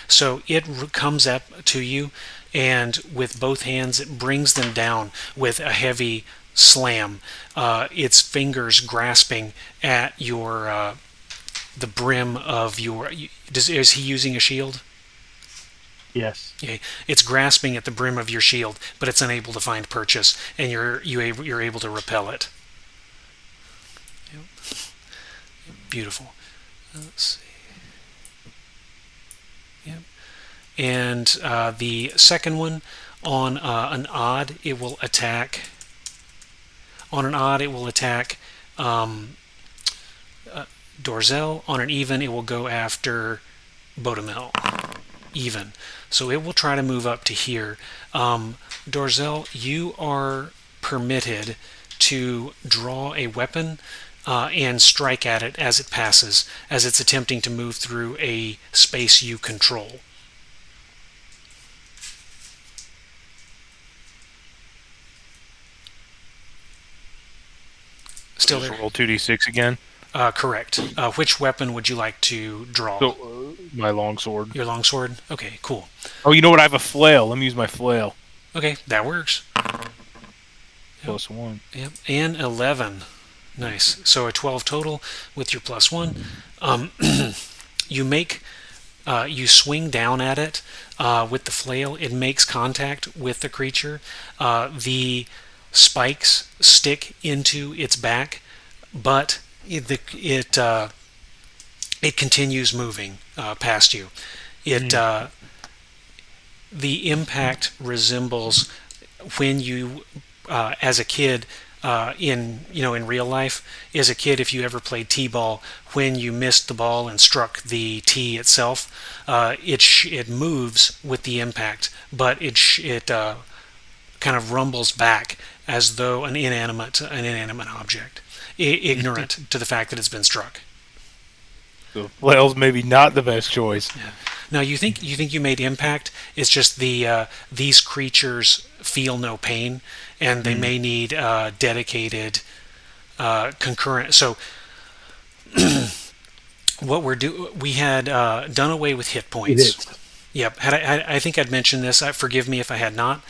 So it comes up to you, and with both hands it brings them down with a heavy slam. Its fingers grasping at your the brim of your. Is he using a shield? Yes. Okay. It's grasping at the brim of your shield, but it's unable to find purchase, and you're able to repel it. Yep. Beautiful. Let's see. Yep. And the second one, on an odd, it will attack. On an odd, it will attack Dorzel. On an even, it will go after Bodamel. Even. So it will try to move up to here. Dorzel, you are permitted to draw a weapon and strike at it as it passes, as it's attempting to move through a space you control. Still Just there? roll 2d6 again. Correct. Which weapon would you like to draw? So, my longsword. Your longsword? Okay, cool. Oh, you know what? I have a flail. Let me use my flail. Okay, that works. +1. Yep, and 11. Nice. So a 12 total with your +1. You swing down at it with the flail. It makes contact with the creature. The spikes stick into its back, but it continues moving past you. The impact resembles when you, as a kid, in real life, as a kid, if you ever played t-ball, when you missed the ball and struck the tee itself, it moves with the impact, but it kind of rumbles back as though an inanimate object, ignorant to the fact that it's been struck. So flail's maybe not the best choice. Yeah. Now you think you made impact. It's just these creatures feel no pain, and they may need dedicated concurrent. So what we had done away with hit points. Yep. I think I'd mentioned this. Forgive me if I had not.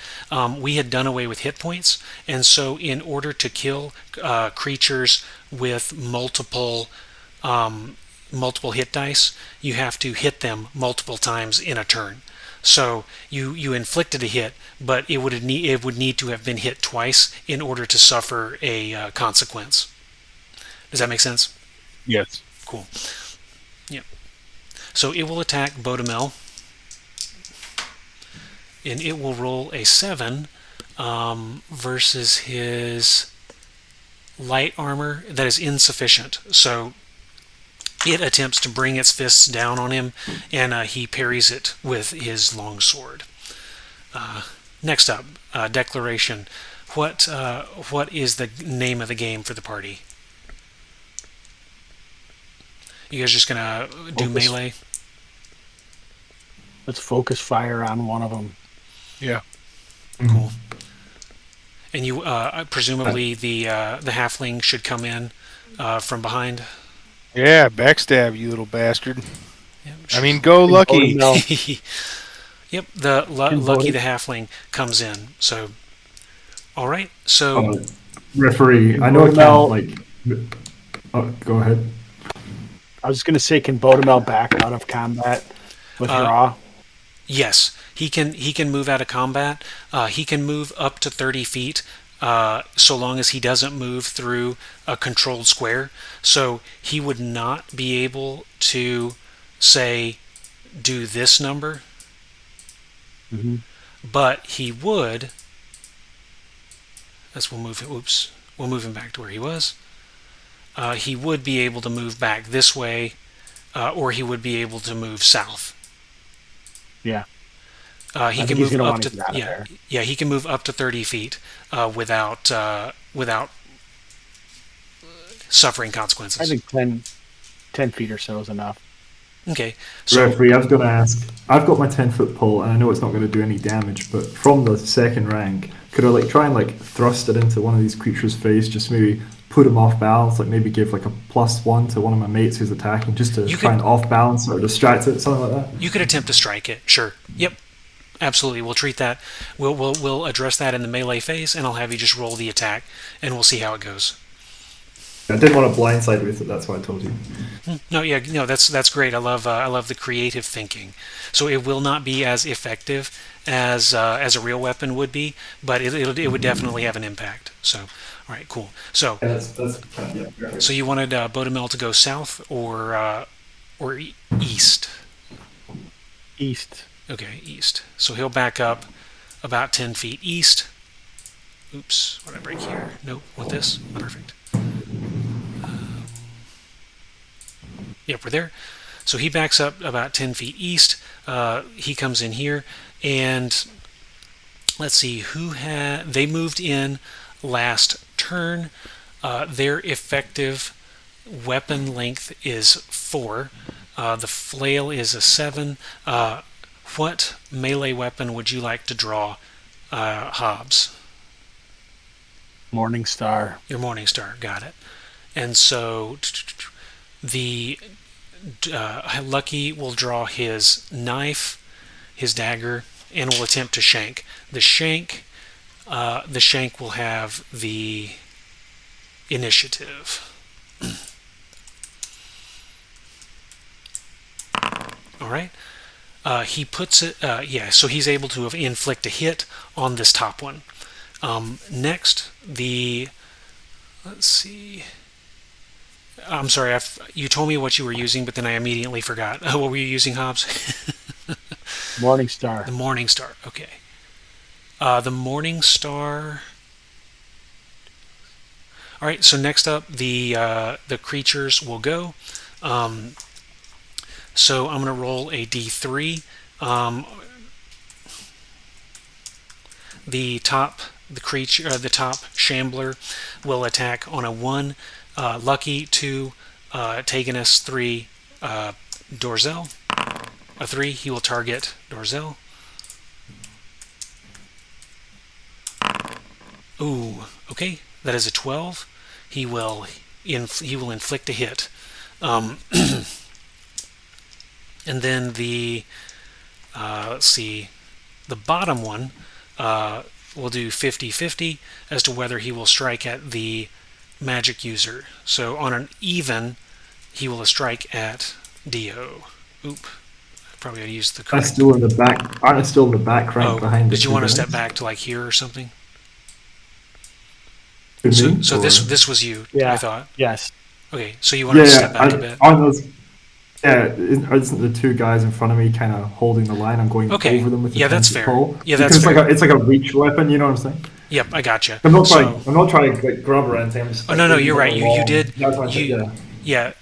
We had done away with hit points, and so in order to kill creatures with multiple hit dice, you have to hit them multiple times in a turn. So you inflicted a hit, but it would need to have been hit twice in order to suffer a consequence. Does that make sense? Yes. Cool. Yep. So it will attack Bodemel, and it will roll a 7 versus his light armor that is insufficient. So it attempts to bring its fists down on him, and he parries it with his long sword. Next up, declaration. What is the name of the game for the party? You guys just gonna do Focus. melee? Let's focus fire on one of them. Yeah. Cool. And you presumably the halfling should come in from behind. Yeah, backstab, you little bastard. Yeah, I mean, go Lucky. Bodemel. Yep, the Can Lucky Bodem- the halfling comes in. So, all right. So Referee, I know I can't like. Oh, go ahead. I was going to say, can Bodemel back out of combat with draw? yes, he can move out of combat. He can move up to 30 feet. So long as he doesn't move through a controlled square. So he would not be able to say do this number, but he would. We'll move it. Oops, we'll move him back to where he was. He would be able to move back this way, or he would be able to move south. Yeah. He I can think he's move gonna up wanna to get out of there. yeah. He can move up to 30 feet without suffering consequences. I think 10 feet or so is enough. Okay, so Referee, I was going to ask. I've got my 10-foot pole, and I know it's not going to do any damage. But from the second rank, could I like try and like thrust it into one of these creatures' face, just maybe put him off balance, like maybe give like a +1 to one of my mates who's attacking, just to try and off balance or distract it, something like that. you could attempt to strike it. Sure. Yep. Absolutely. We'll treat that. We'll address that in the melee phase, and I'll have you just roll the attack, and we'll see how it goes. I didn't want to blindside with it. That's why I told you. No, yeah, no, that's great. I love the creative thinking. So it will not be as effective as a real weapon would be, but it would definitely have an impact. So, all right, cool. So Yeah, that's kind of, yeah. so you wanted Bodemel to go south or east? East. Okay, east. So he'll back up about 10 feet east. Oops, what did I break here? Nope, with this. Perfect. Yep, we're there. So he backs up about 10 feet east. He comes in here, and let's see, they moved in last turn. Their effective weapon length is 4. The flail is a 7. What melee weapon would you like to draw, Hobbs? Morning Star. Your Morning Star, got it. And so the Lucky will draw his knife, his dagger, and will attempt to shank. The shank will have the initiative. All right. He puts it. So he's able to inflict a hit on this top one. Next, let's see. I'm sorry, you told me what you were using, but then I immediately forgot. What were you using, Hobbs? Morning Star. The Morning Star. Okay. The Morning Star. All right. So next up, the creatures will go. So I'm going to roll a d3. The top shambler will attack on a 1. Lucky 2, Taganus 3, Dorzel. A 3, he will target Dorzel. Ooh, okay, that is a 12. He will inflict a hit. And then the let's see, the bottom one will do 50-50 as to whether he will strike at the magic user. So on an even, he will strike at Dio. Oop. I probably ought to use the I'm correct. still in the back. Aren't I still in the back rank behind the did you two want to guys? step back to like here or something? To So, me, so or- this was you, Yeah. I thought. Yes. Okay, so you want to step back a bit? On those. Yeah, isn't the two guys in front of me kind of holding the line? I'm going Okay. over them with the Yeah, that's 10-foot fair. pole. Yeah, that's because fair. it's like a reach weapon. You know what I'm saying? Yep, I gotcha. I'm not So, trying to like grab or anything. I'm just, oh no, you're right. You along. did. That's what I said, Yeah.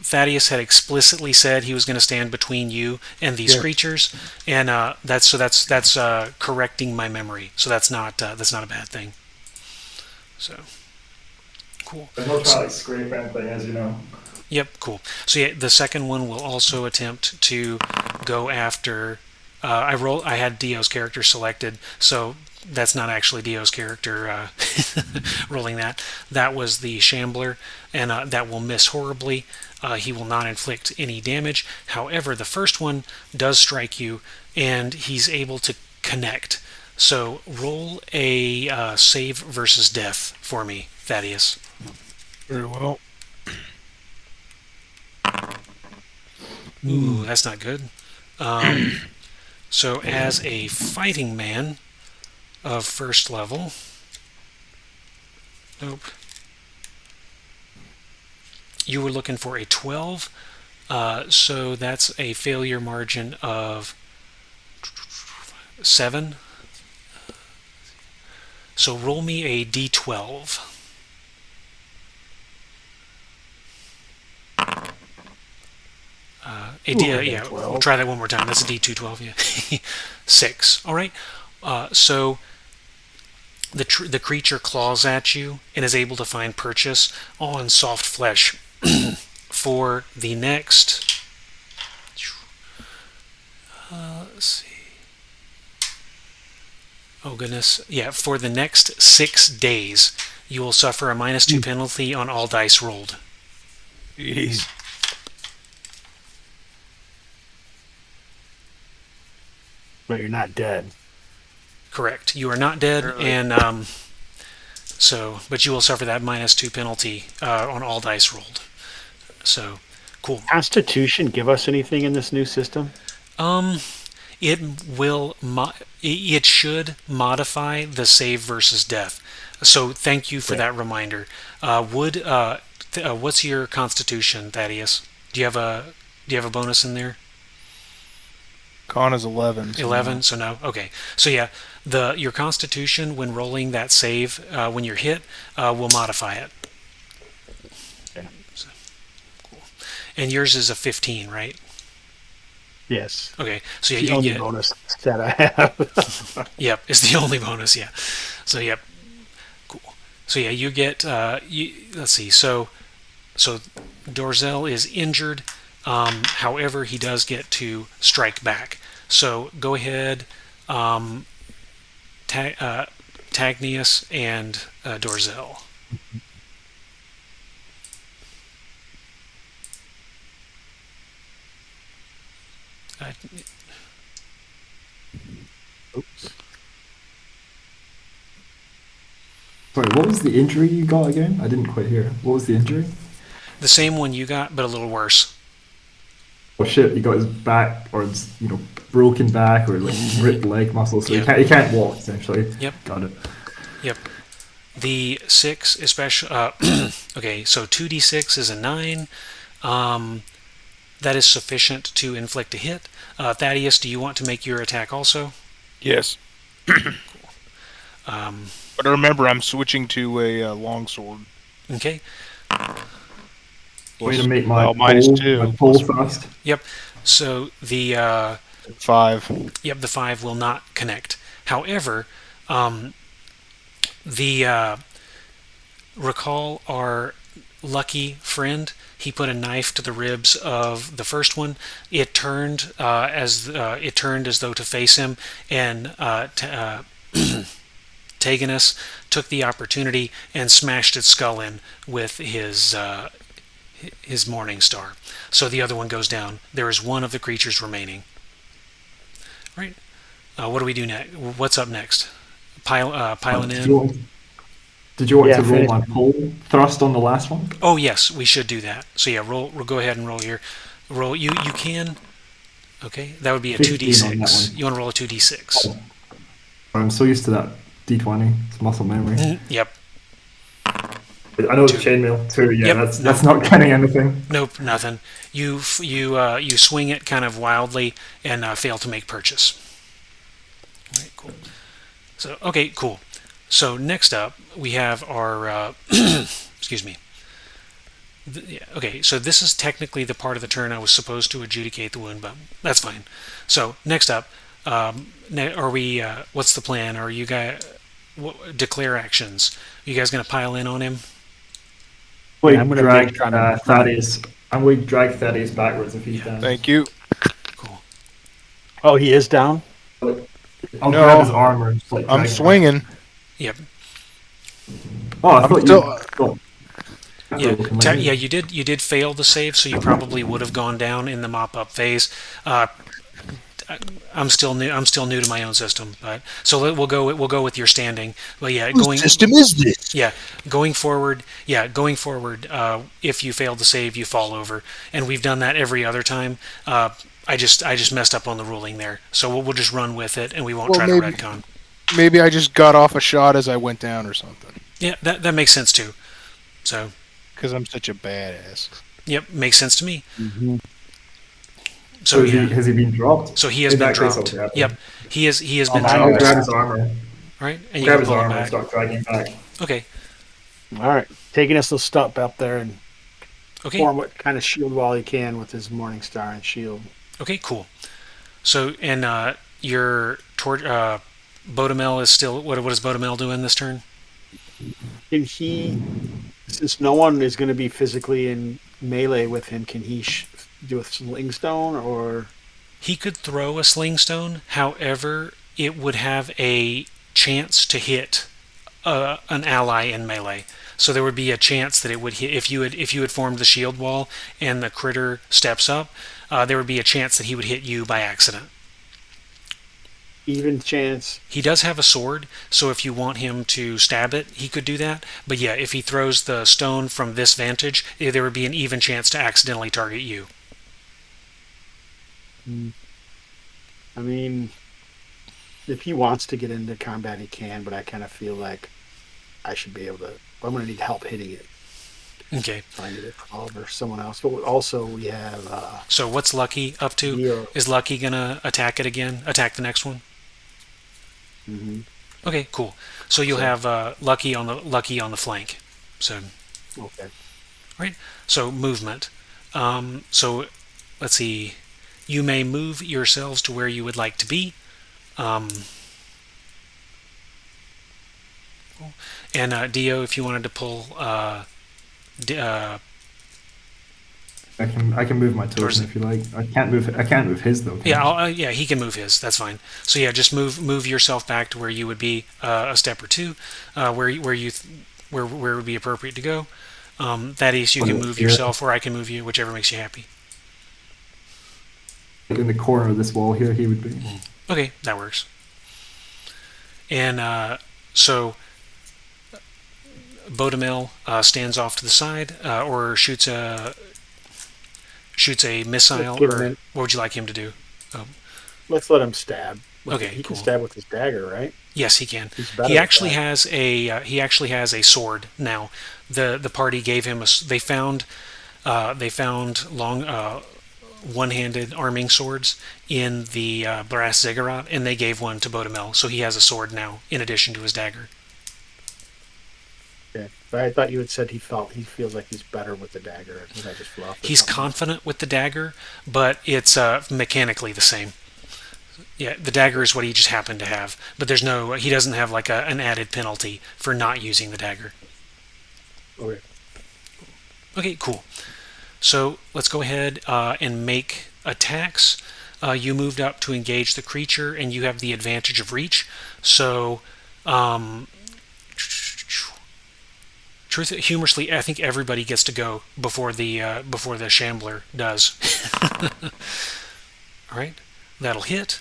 Thaddeus had explicitly said he was going to stand between you and these Yeah. creatures, and that's correcting my memory. So that's not a bad thing. So cool. I'm not trying to like scrape anything, as you know. Yep, cool. So yeah, the second one will also attempt to go after. I had Dio's character selected, so that's not actually Dio's character rolling that. That was the Shambler, and that will miss horribly. He will not inflict any damage. However, the first one does strike you, and he's able to connect. So roll a save versus death for me, Thaddeus. Very well. Ooh, that's not good. So as a fighting man of first level, nope. You were looking for a 12, so that's a failure margin of 7. So roll me a d12. Yeah, we'll try that one more time. That's a d212, yeah. 6. All right. So the creature claws at you and is able to find purchase on soft flesh for the next. Let's see. Oh goodness, yeah. For the next 6 days, you will suffer a -2 penalty on all dice rolled. Jeez. But you're not dead. Correct. You are not dead, and but you will suffer that -2 penalty on all dice rolled. So, cool. Constitution give us anything in this new system? It will. It should modify the save versus death. So, thank you for that reminder. What's your Constitution, Thaddeus? Do you have a bonus in there? Con is 11. 11. So no. Okay. So yeah, your Constitution when rolling that save when you're hit will modify it. Okay. So, cool. And yours is a 15, right? Yes. Okay. So yeah, The you only get. bonus that I have. Yep, it's the only bonus. Yeah. So yep. Cool. So yeah, you get. Let's see. So Dorzel is injured. However, he does get to strike back. So go ahead, Tagnius and Dorzel. Oops. Sorry, what was the injury you got again? I didn't quite hear. What was the injury? The same one you got, but a little worse. Oh shit! He got his back, or his broken back, or like ripped leg muscle, so Yeah. he can't walk essentially. Yep. Got it. Yep. The 6, especially. Okay, so 2d6 is a 9. That is sufficient to inflict a hit. Thaddeus, do you want to make your attack also? Yes. But remember, I'm switching to a longsword. Okay. Way to make my -2. pole fast. Yep. So the 5. Yep, the 5 will not connect. However, recall our lucky friend. He put a knife to the ribs of the first one. It turned as though to face him, and Taganus took the opportunity and smashed its skull in with his Morning Star. So the other one goes down. There is one of the creatures remaining. Right. What do we do next? What's up next? Piling Did in. did you want Yeah, to roll finish. my pole thrust on the last one? Oh yes, we should do that. So yeah, roll. We'll go ahead and roll here. Roll. You can. Okay, that would be a 15 on that 2d6. one. You want to roll a 2d6. I'm so used to that D20. It's muscle memory. Yep. I know it's Two. chainmail too. Yeah, Yep. that's not getting anything. Nope, nothing. You swing it kind of wildly and fail to make purchase. All right, cool. So okay, cool. So next up we have our excuse me. Yeah, okay, so this is technically the part of the turn I was supposed to adjudicate the wound, but that's fine. So next up, are we? What's the plan? Are you guys declare actions? Are you guys going to pile in on him? Wait, I'm gonna drag make trying to- Thaddeus. I'm going to drag Thaddeus backwards if he's down. Thank you. Cool. Oh, he is down. I'll No. grab his armor. And just, like, I'm drag him swinging. Yep. back. Oh, I thought still- you. Oh. Yeah, Can I- yeah, you did fail the save, so you probably would have gone down in the mop up phase. I'm still new. I'm still new to my own system, but so we'll go with your standing. But yeah, Whose system is this? Yeah, going forward. Yeah, going forward. If you fail to save, you fall over, and we've done that every other time. I just messed up on the ruling there, so we'll just run with it, and we won't Well, try maybe- to retcon. Maybe I just got off a shot as I went down or something. Yeah, that makes sense too. So, Because I'm such a badass. yep, makes sense to me. Mm-hmm. So yeah, has he been dropped? so he has In been that case, dropped. I'll grab him. Yep, he has been I'll grab dropped. his armor. Right, and you Grab can his pull him armor and back. start dragging him back. Okay, All right, taking us a step up there and okay, form what kind of shield wall he can with his Morning Star and shield. okay, cool. So and your Bodamel is still what is Bodamel doing this turn? Can he, since no one is going to be physically in melee with him, can he do a sling stone or? He could throw a sling stone. However, it would have a chance to hit an ally in melee. So there would be a chance that it would hit if you had formed the shield wall and the critter steps up. There would be a chance that he would hit you by accident. Even chance. He does have a sword, so if you want him to stab it, he could do that. But yeah, if he throws the stone from this vantage, there would be an even chance to accidentally target you. I mean, if he wants to get into combat, he can, but I kind of feel like I should be able to. I'm going to need help hitting it. Okay. Find it or someone else. But also we have. So what's Lucky up to? Neo. Is Lucky gonna attack it again? Attack the next one? Mm-hmm. Okay, cool. So you'll have Lucky on the flank. So Okay. right. So movement. So let's see. You may move yourselves to where you would like to be. And Dio, if you wanted to pull. I can move my Towards token if you like. I can't move his though. Yeah, yeah, he can move his. That's fine. So yeah, just move yourself back to where you would be a step or two, where it would be appropriate to go. That is, you can move yourself, or I can move you, whichever makes you happy. In the corner of this wall here, he would be. Okay, that works. And so Bodamel stands off to the side, or shoots a missile, Let's give him or an- what would you like him to do? Let's let him stab. Okay, He cool. can stab with his dagger, right? Yes, he can. He's better He at actually that. has a sword now. The party gave him they found long one-handed arming swords in the brass ziggurat, and they gave one to Bodamel, so he has a sword now in addition to his dagger. Okay. But I thought you had said he feels like he's better with the dagger. Was I just fluff? or He's something? confident with the dagger, but it's mechanically the same. Yeah, the dagger is what he just happened to have, but he doesn't have like an added penalty for not using the dagger. Okay. Okay, cool. So let's go ahead and make attacks. You moved up to engage the creature, and you have the advantage of reach. So, humorously, I think everybody gets to go before the shambler does. All right, that'll hit.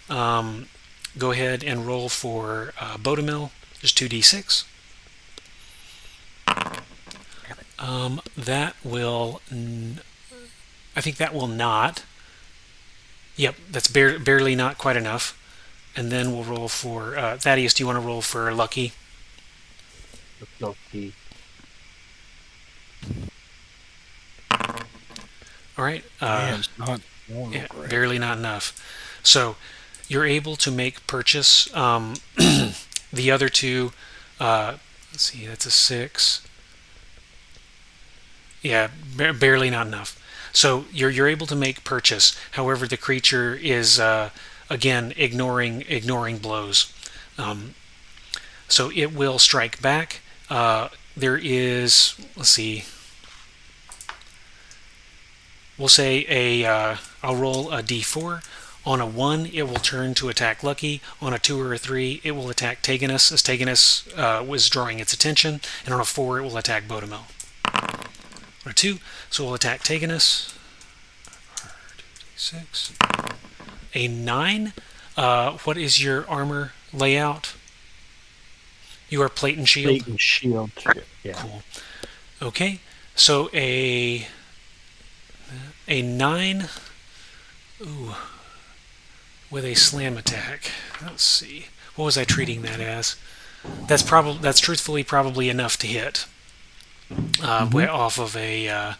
Go ahead and roll for Bodemil, just 2d6. That will, I think that will not. Yep, that's barely not quite enough. And then we'll roll for Thaddeus. Do you want to roll for Lucky? Okay. All right. Man, it's not Yeah, great. barely not enough. So you're able to make purchase. The other two, let's see, that's a 6. Yeah, barely not enough. So you're able to make purchase. However, the creature is again ignoring blows. So it will strike back. There is, let's see. We'll say I'll roll a d4. On a 1, it will turn to attack Lucky. On a 2 or a 3, it will attack Teganus, as Teganus was drawing its attention. And on a 4, it will attack Bodemil. On a 2, so we'll attack Teganus. 6. A 9. What is your armor layout? You are plate and shield? Plate and shield. Yeah. Cool. Okay, so a 9. Ooh. With a slam attack. Let's see. What was I treating that as? That's truthfully probably enough to hit. Way off of a.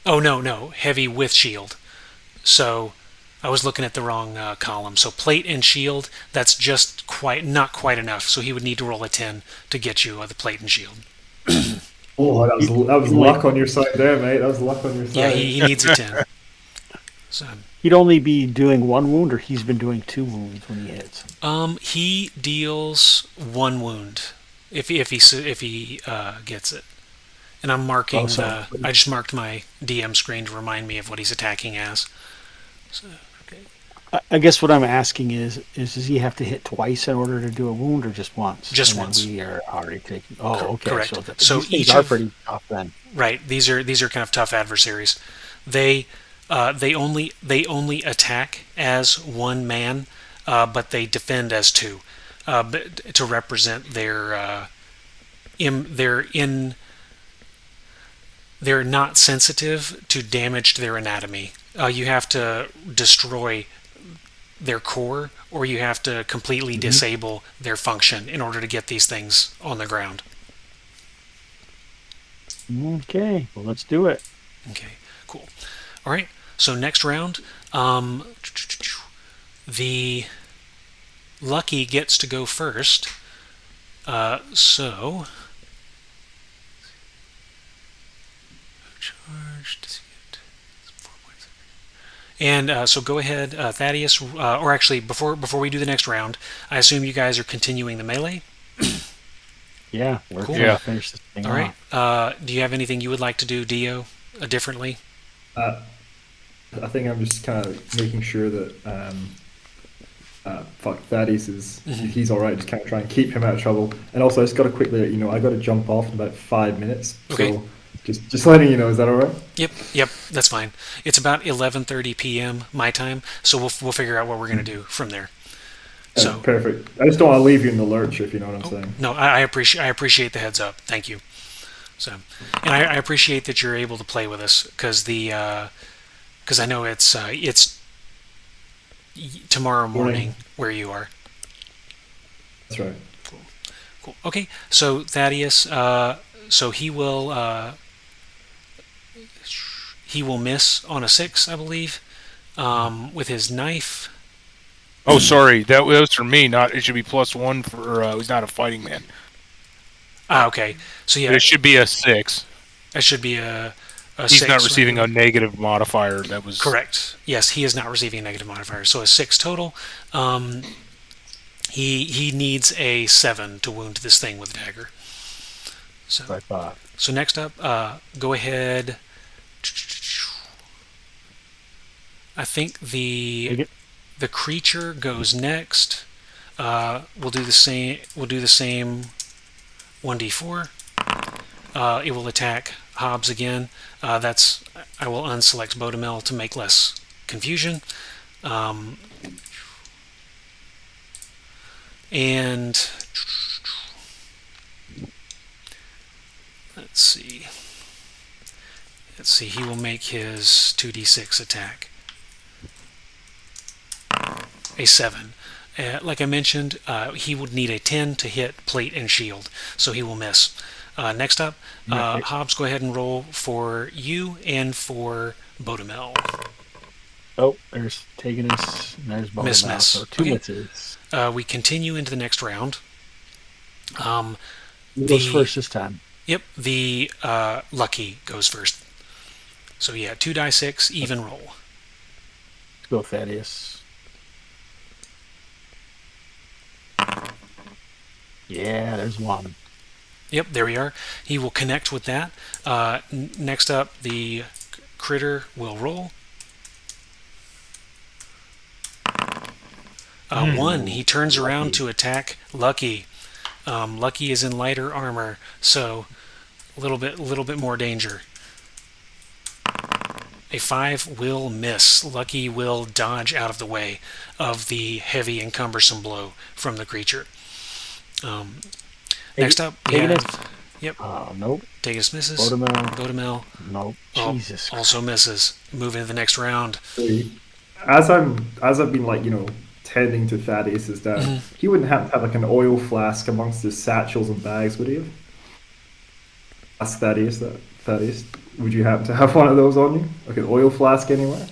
Oh no, heavy with shield. So I was looking at the wrong column. So plate and shield. That's just not quite enough. So he would need to roll a 10 to get you the plate and shield. Oh, that was luck on your side there, mate. That was luck on your side. Yeah, he needs a 10. So. He'd only be doing 1 wound, or he's been doing 2 wounds when he hits. He deals 1 wound if he gets it, and I'm marking. I just marked my DM screen to remind me of what he's attacking as. So, okay. I guess what I'm asking is does he have to hit twice in order to do a wound, or just once? Just once. We are already taking. Oh, okay. Correct. So these are pretty tough then. Right. These are kind of tough adversaries. They only attack as 1 man, but they defend as 2, but to represent they're not sensitive to damage to their anatomy. You have to destroy their core, or you have to completely disable their function in order to get these things on the ground. Okay, well, let's do it. Okay, cool. All right. So next round, the Lucky gets to go first. So charge. Does he get 4 points? And so go ahead, Thaddeus. Or actually, before we do the next round, I assume you guys are continuing the melee. Yeah, we're Cool. gonna finish this thing All right. off. Do you have anything you would like to do, Dio, differently? I think I'm just kind of making sure that Thaddeus is he's all right. Just kind of try and keep him out of trouble. And also, I just got to quickly let you know I got to jump off in about 5 minutes. Okay. So just letting you know, is that all right? Yep, that's fine. It's about 11:30 p.m. my time, so we'll figure out what we're gonna do from there. So Perfect. I just don't want to leave you in the lurch, if you know what I'm saying. no, I appreciate the heads up. Thank you. So, and I appreciate that you're able to play with us because I know it's tomorrow morning where you are. That's right. Cool. Okay, so Thaddeus, so he will miss on a 6, I believe, with his knife. Oh, sorry, that was for me. Not it should be +1 for he's not a fighting man. Okay. So yeah, It should be a 6. that should be a He's 6, not receiving right? a negative modifier. That was Correct. Yes, he is not receiving a negative modifier. So a 6 total. He needs a 7 to wound this thing with a dagger. So I thought. So next up, go ahead. I think the creature goes next. We'll do the same. We'll do the same. 1d4. It will attack Hobbs again. I will unselect Bodemil to make less confusion. And let's see. He will make his 2d6 attack. A 7. Like I mentioned, he would need a 10 to hit plate and shield, so he will miss. Next up, Hobbs, go ahead and roll for you and for Bodemel. Oh, there's Taganus, and there's Bodemel. Miss. So 2 Okay. misses. We continue into the next round. Who goes first this time? Yep, the Lucky goes first. So yeah, 2d6, even roll. Let's go Thaddeus. Yeah, there's 1. Yep, there we are. He will connect with that. Next up, the critter will roll. 1. He turns around to attack Lucky. Lucky is in lighter armor, so a little bit more danger. A 5 will miss. Lucky will dodge out of the way of the heavy and cumbersome blow from the creature. Next up, we have... Yep. Nope. Tagus misses. Bodemel. Nope. Oh, Jesus. also misses. Move into the next round. As I've been like, tending to Thaddeus's down, he wouldn't have to have like an oil flask amongst his satchels and bags, would he have? That's Thaddeus. Would you happen to have one of those on you? Like an oil flask anywhere?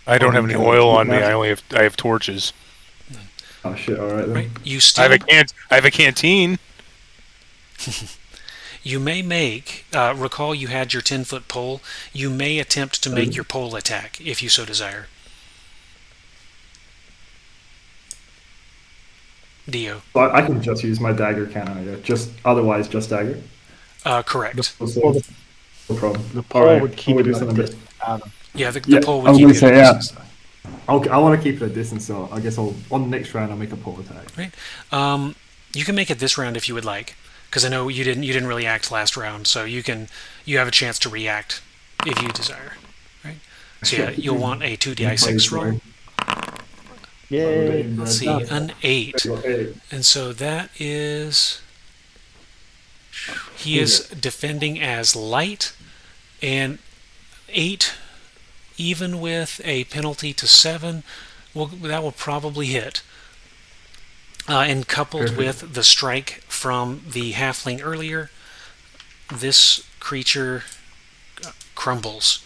I don't have any oil on me. I have torches. Oh shit! All right then. Right. You still. I have a canteen. You may make. Recall, you had your 10-foot pole. You may attempt to make your pole attack if you so desire. Dio. So I can just use my dagger, can I? Yeah. Just dagger. Correct. No problem. The pole would keep it it at a bit. Yeah, the pole I would was keep gonna you at a say, distance. I want to keep it a distance, so I guess on the next round I'll make a pole attack. Right. You can make it this round if you would like, because I know you didn't really act last round, so you have a chance to react if you desire. Right. So yeah, you'll want a 2d6 roll. Yay. Let's see, an 8. And so that is... He is defending as light, and 8, even with a penalty to 7, that will probably hit. And coupled with the strike from the halfling earlier, this creature crumbles.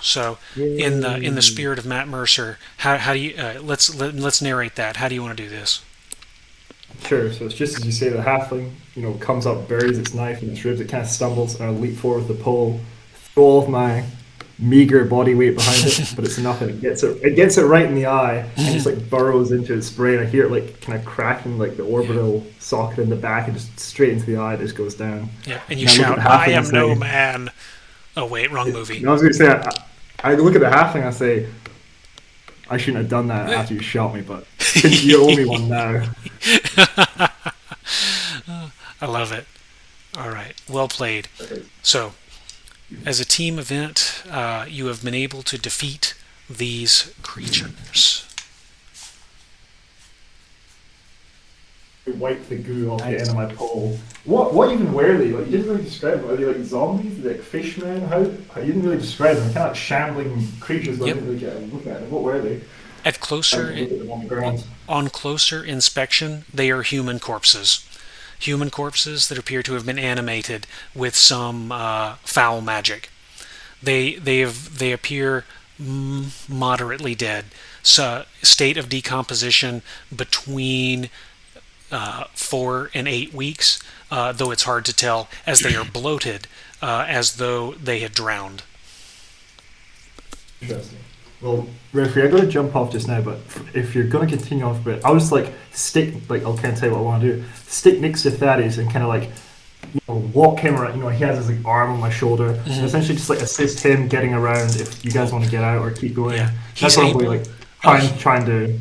So, in the spirit of Matt Mercer, how do you let's narrate that. How do you want to do this? Sure. So it's just as you say, the halfling, comes up, buries its knife in its ribs. It kind of stumbles, and I leap forward with the pole, throw all of my meager body weight behind it, but it's enough that it gets it right in the eye, and just like burrows into its brain. I hear it like kind of cracking like the orbital socket in the back, and just straight into the eye. It just goes down. Yeah, and you shout, "I am no man." Oh wait, wrong movie. I was going to say, I look at the halfling and I say, I shouldn't have done that after you shot me, but you owe me one now. I love it. All right, well played. So, as a team event, you have been able to defeat these creatures. Wipe the goo off the end of my pole. What even were they? Like, you didn't really describe them. Are they like zombies? Are they like fishermen? How you didn't really describe them? Kind of like shambling creatures. But I didn't really get a look at them. What were they? At closer on closer inspection, they are human corpses. Human corpses that appear to have been animated with some foul magic. They appear moderately dead. So state of decomposition between 4 and 8 weeks, though it's hard to tell, as they are bloated, as though they had drowned. Interesting. Well, referee, I'm going to jump off just now, but if you're going to continue on for a bit, I'll just I'll kind of tell you what I want to do. Stick next to Thaddeus and kind of walk him around. He has his like arm on my shoulder, and essentially just like assist him getting around if you guys want to get out or keep going. Yeah. That's probably trying to.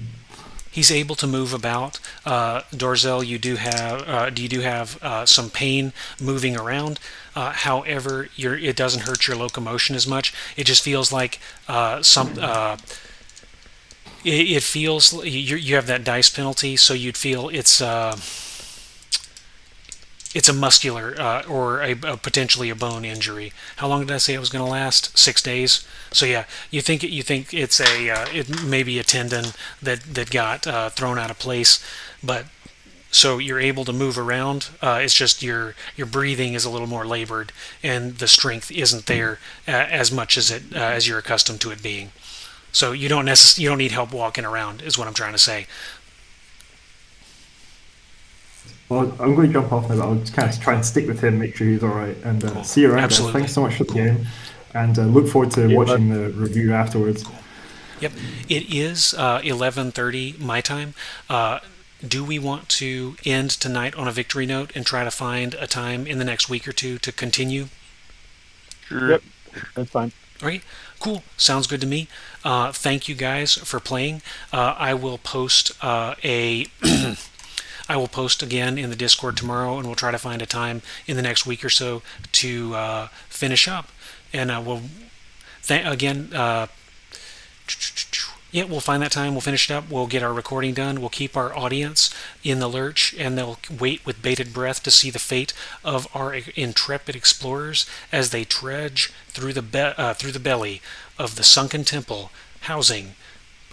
He's able to move about. Dorzel, you do have some pain moving around. However, it doesn't hurt your locomotion as much. It just feels like it feels you have that dice penalty, so you'd feel it's a muscular or a potentially a bone injury. How long did I say it was going to last? 6 days. So yeah, you think it's it may be a tendon that got thrown out of place, but so you're able to move around. It's just your breathing is a little more labored, and the strength isn't there as much as you're accustomed to it being. So you don't need help walking around, is what I'm trying to say. Well, I'm going to jump off now, but I'll just kind of try and stick with him, make sure he's all right, and see you around. Guys. Absolutely. Thanks so much for the game, and look forward to watching the review afterwards. Yep, it is 11:30 my time. Do we want to end tonight on a victory note and try to find a time in the next week or two to continue? Yep, that's fine. All right, cool. Sounds good to me. Thank you guys for playing. I will post I will post again in the Discord tomorrow, and we'll try to find a time in the next week or so to finish up. And we'll again. Yeah, we'll find that time. We'll finish it up. We'll get our recording done. We'll keep our audience in the lurch, and they'll wait with bated breath to see the fate of our intrepid explorers as they trudge through the belly of the Sunken Temple, housing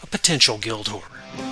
a potential Gilled Horror.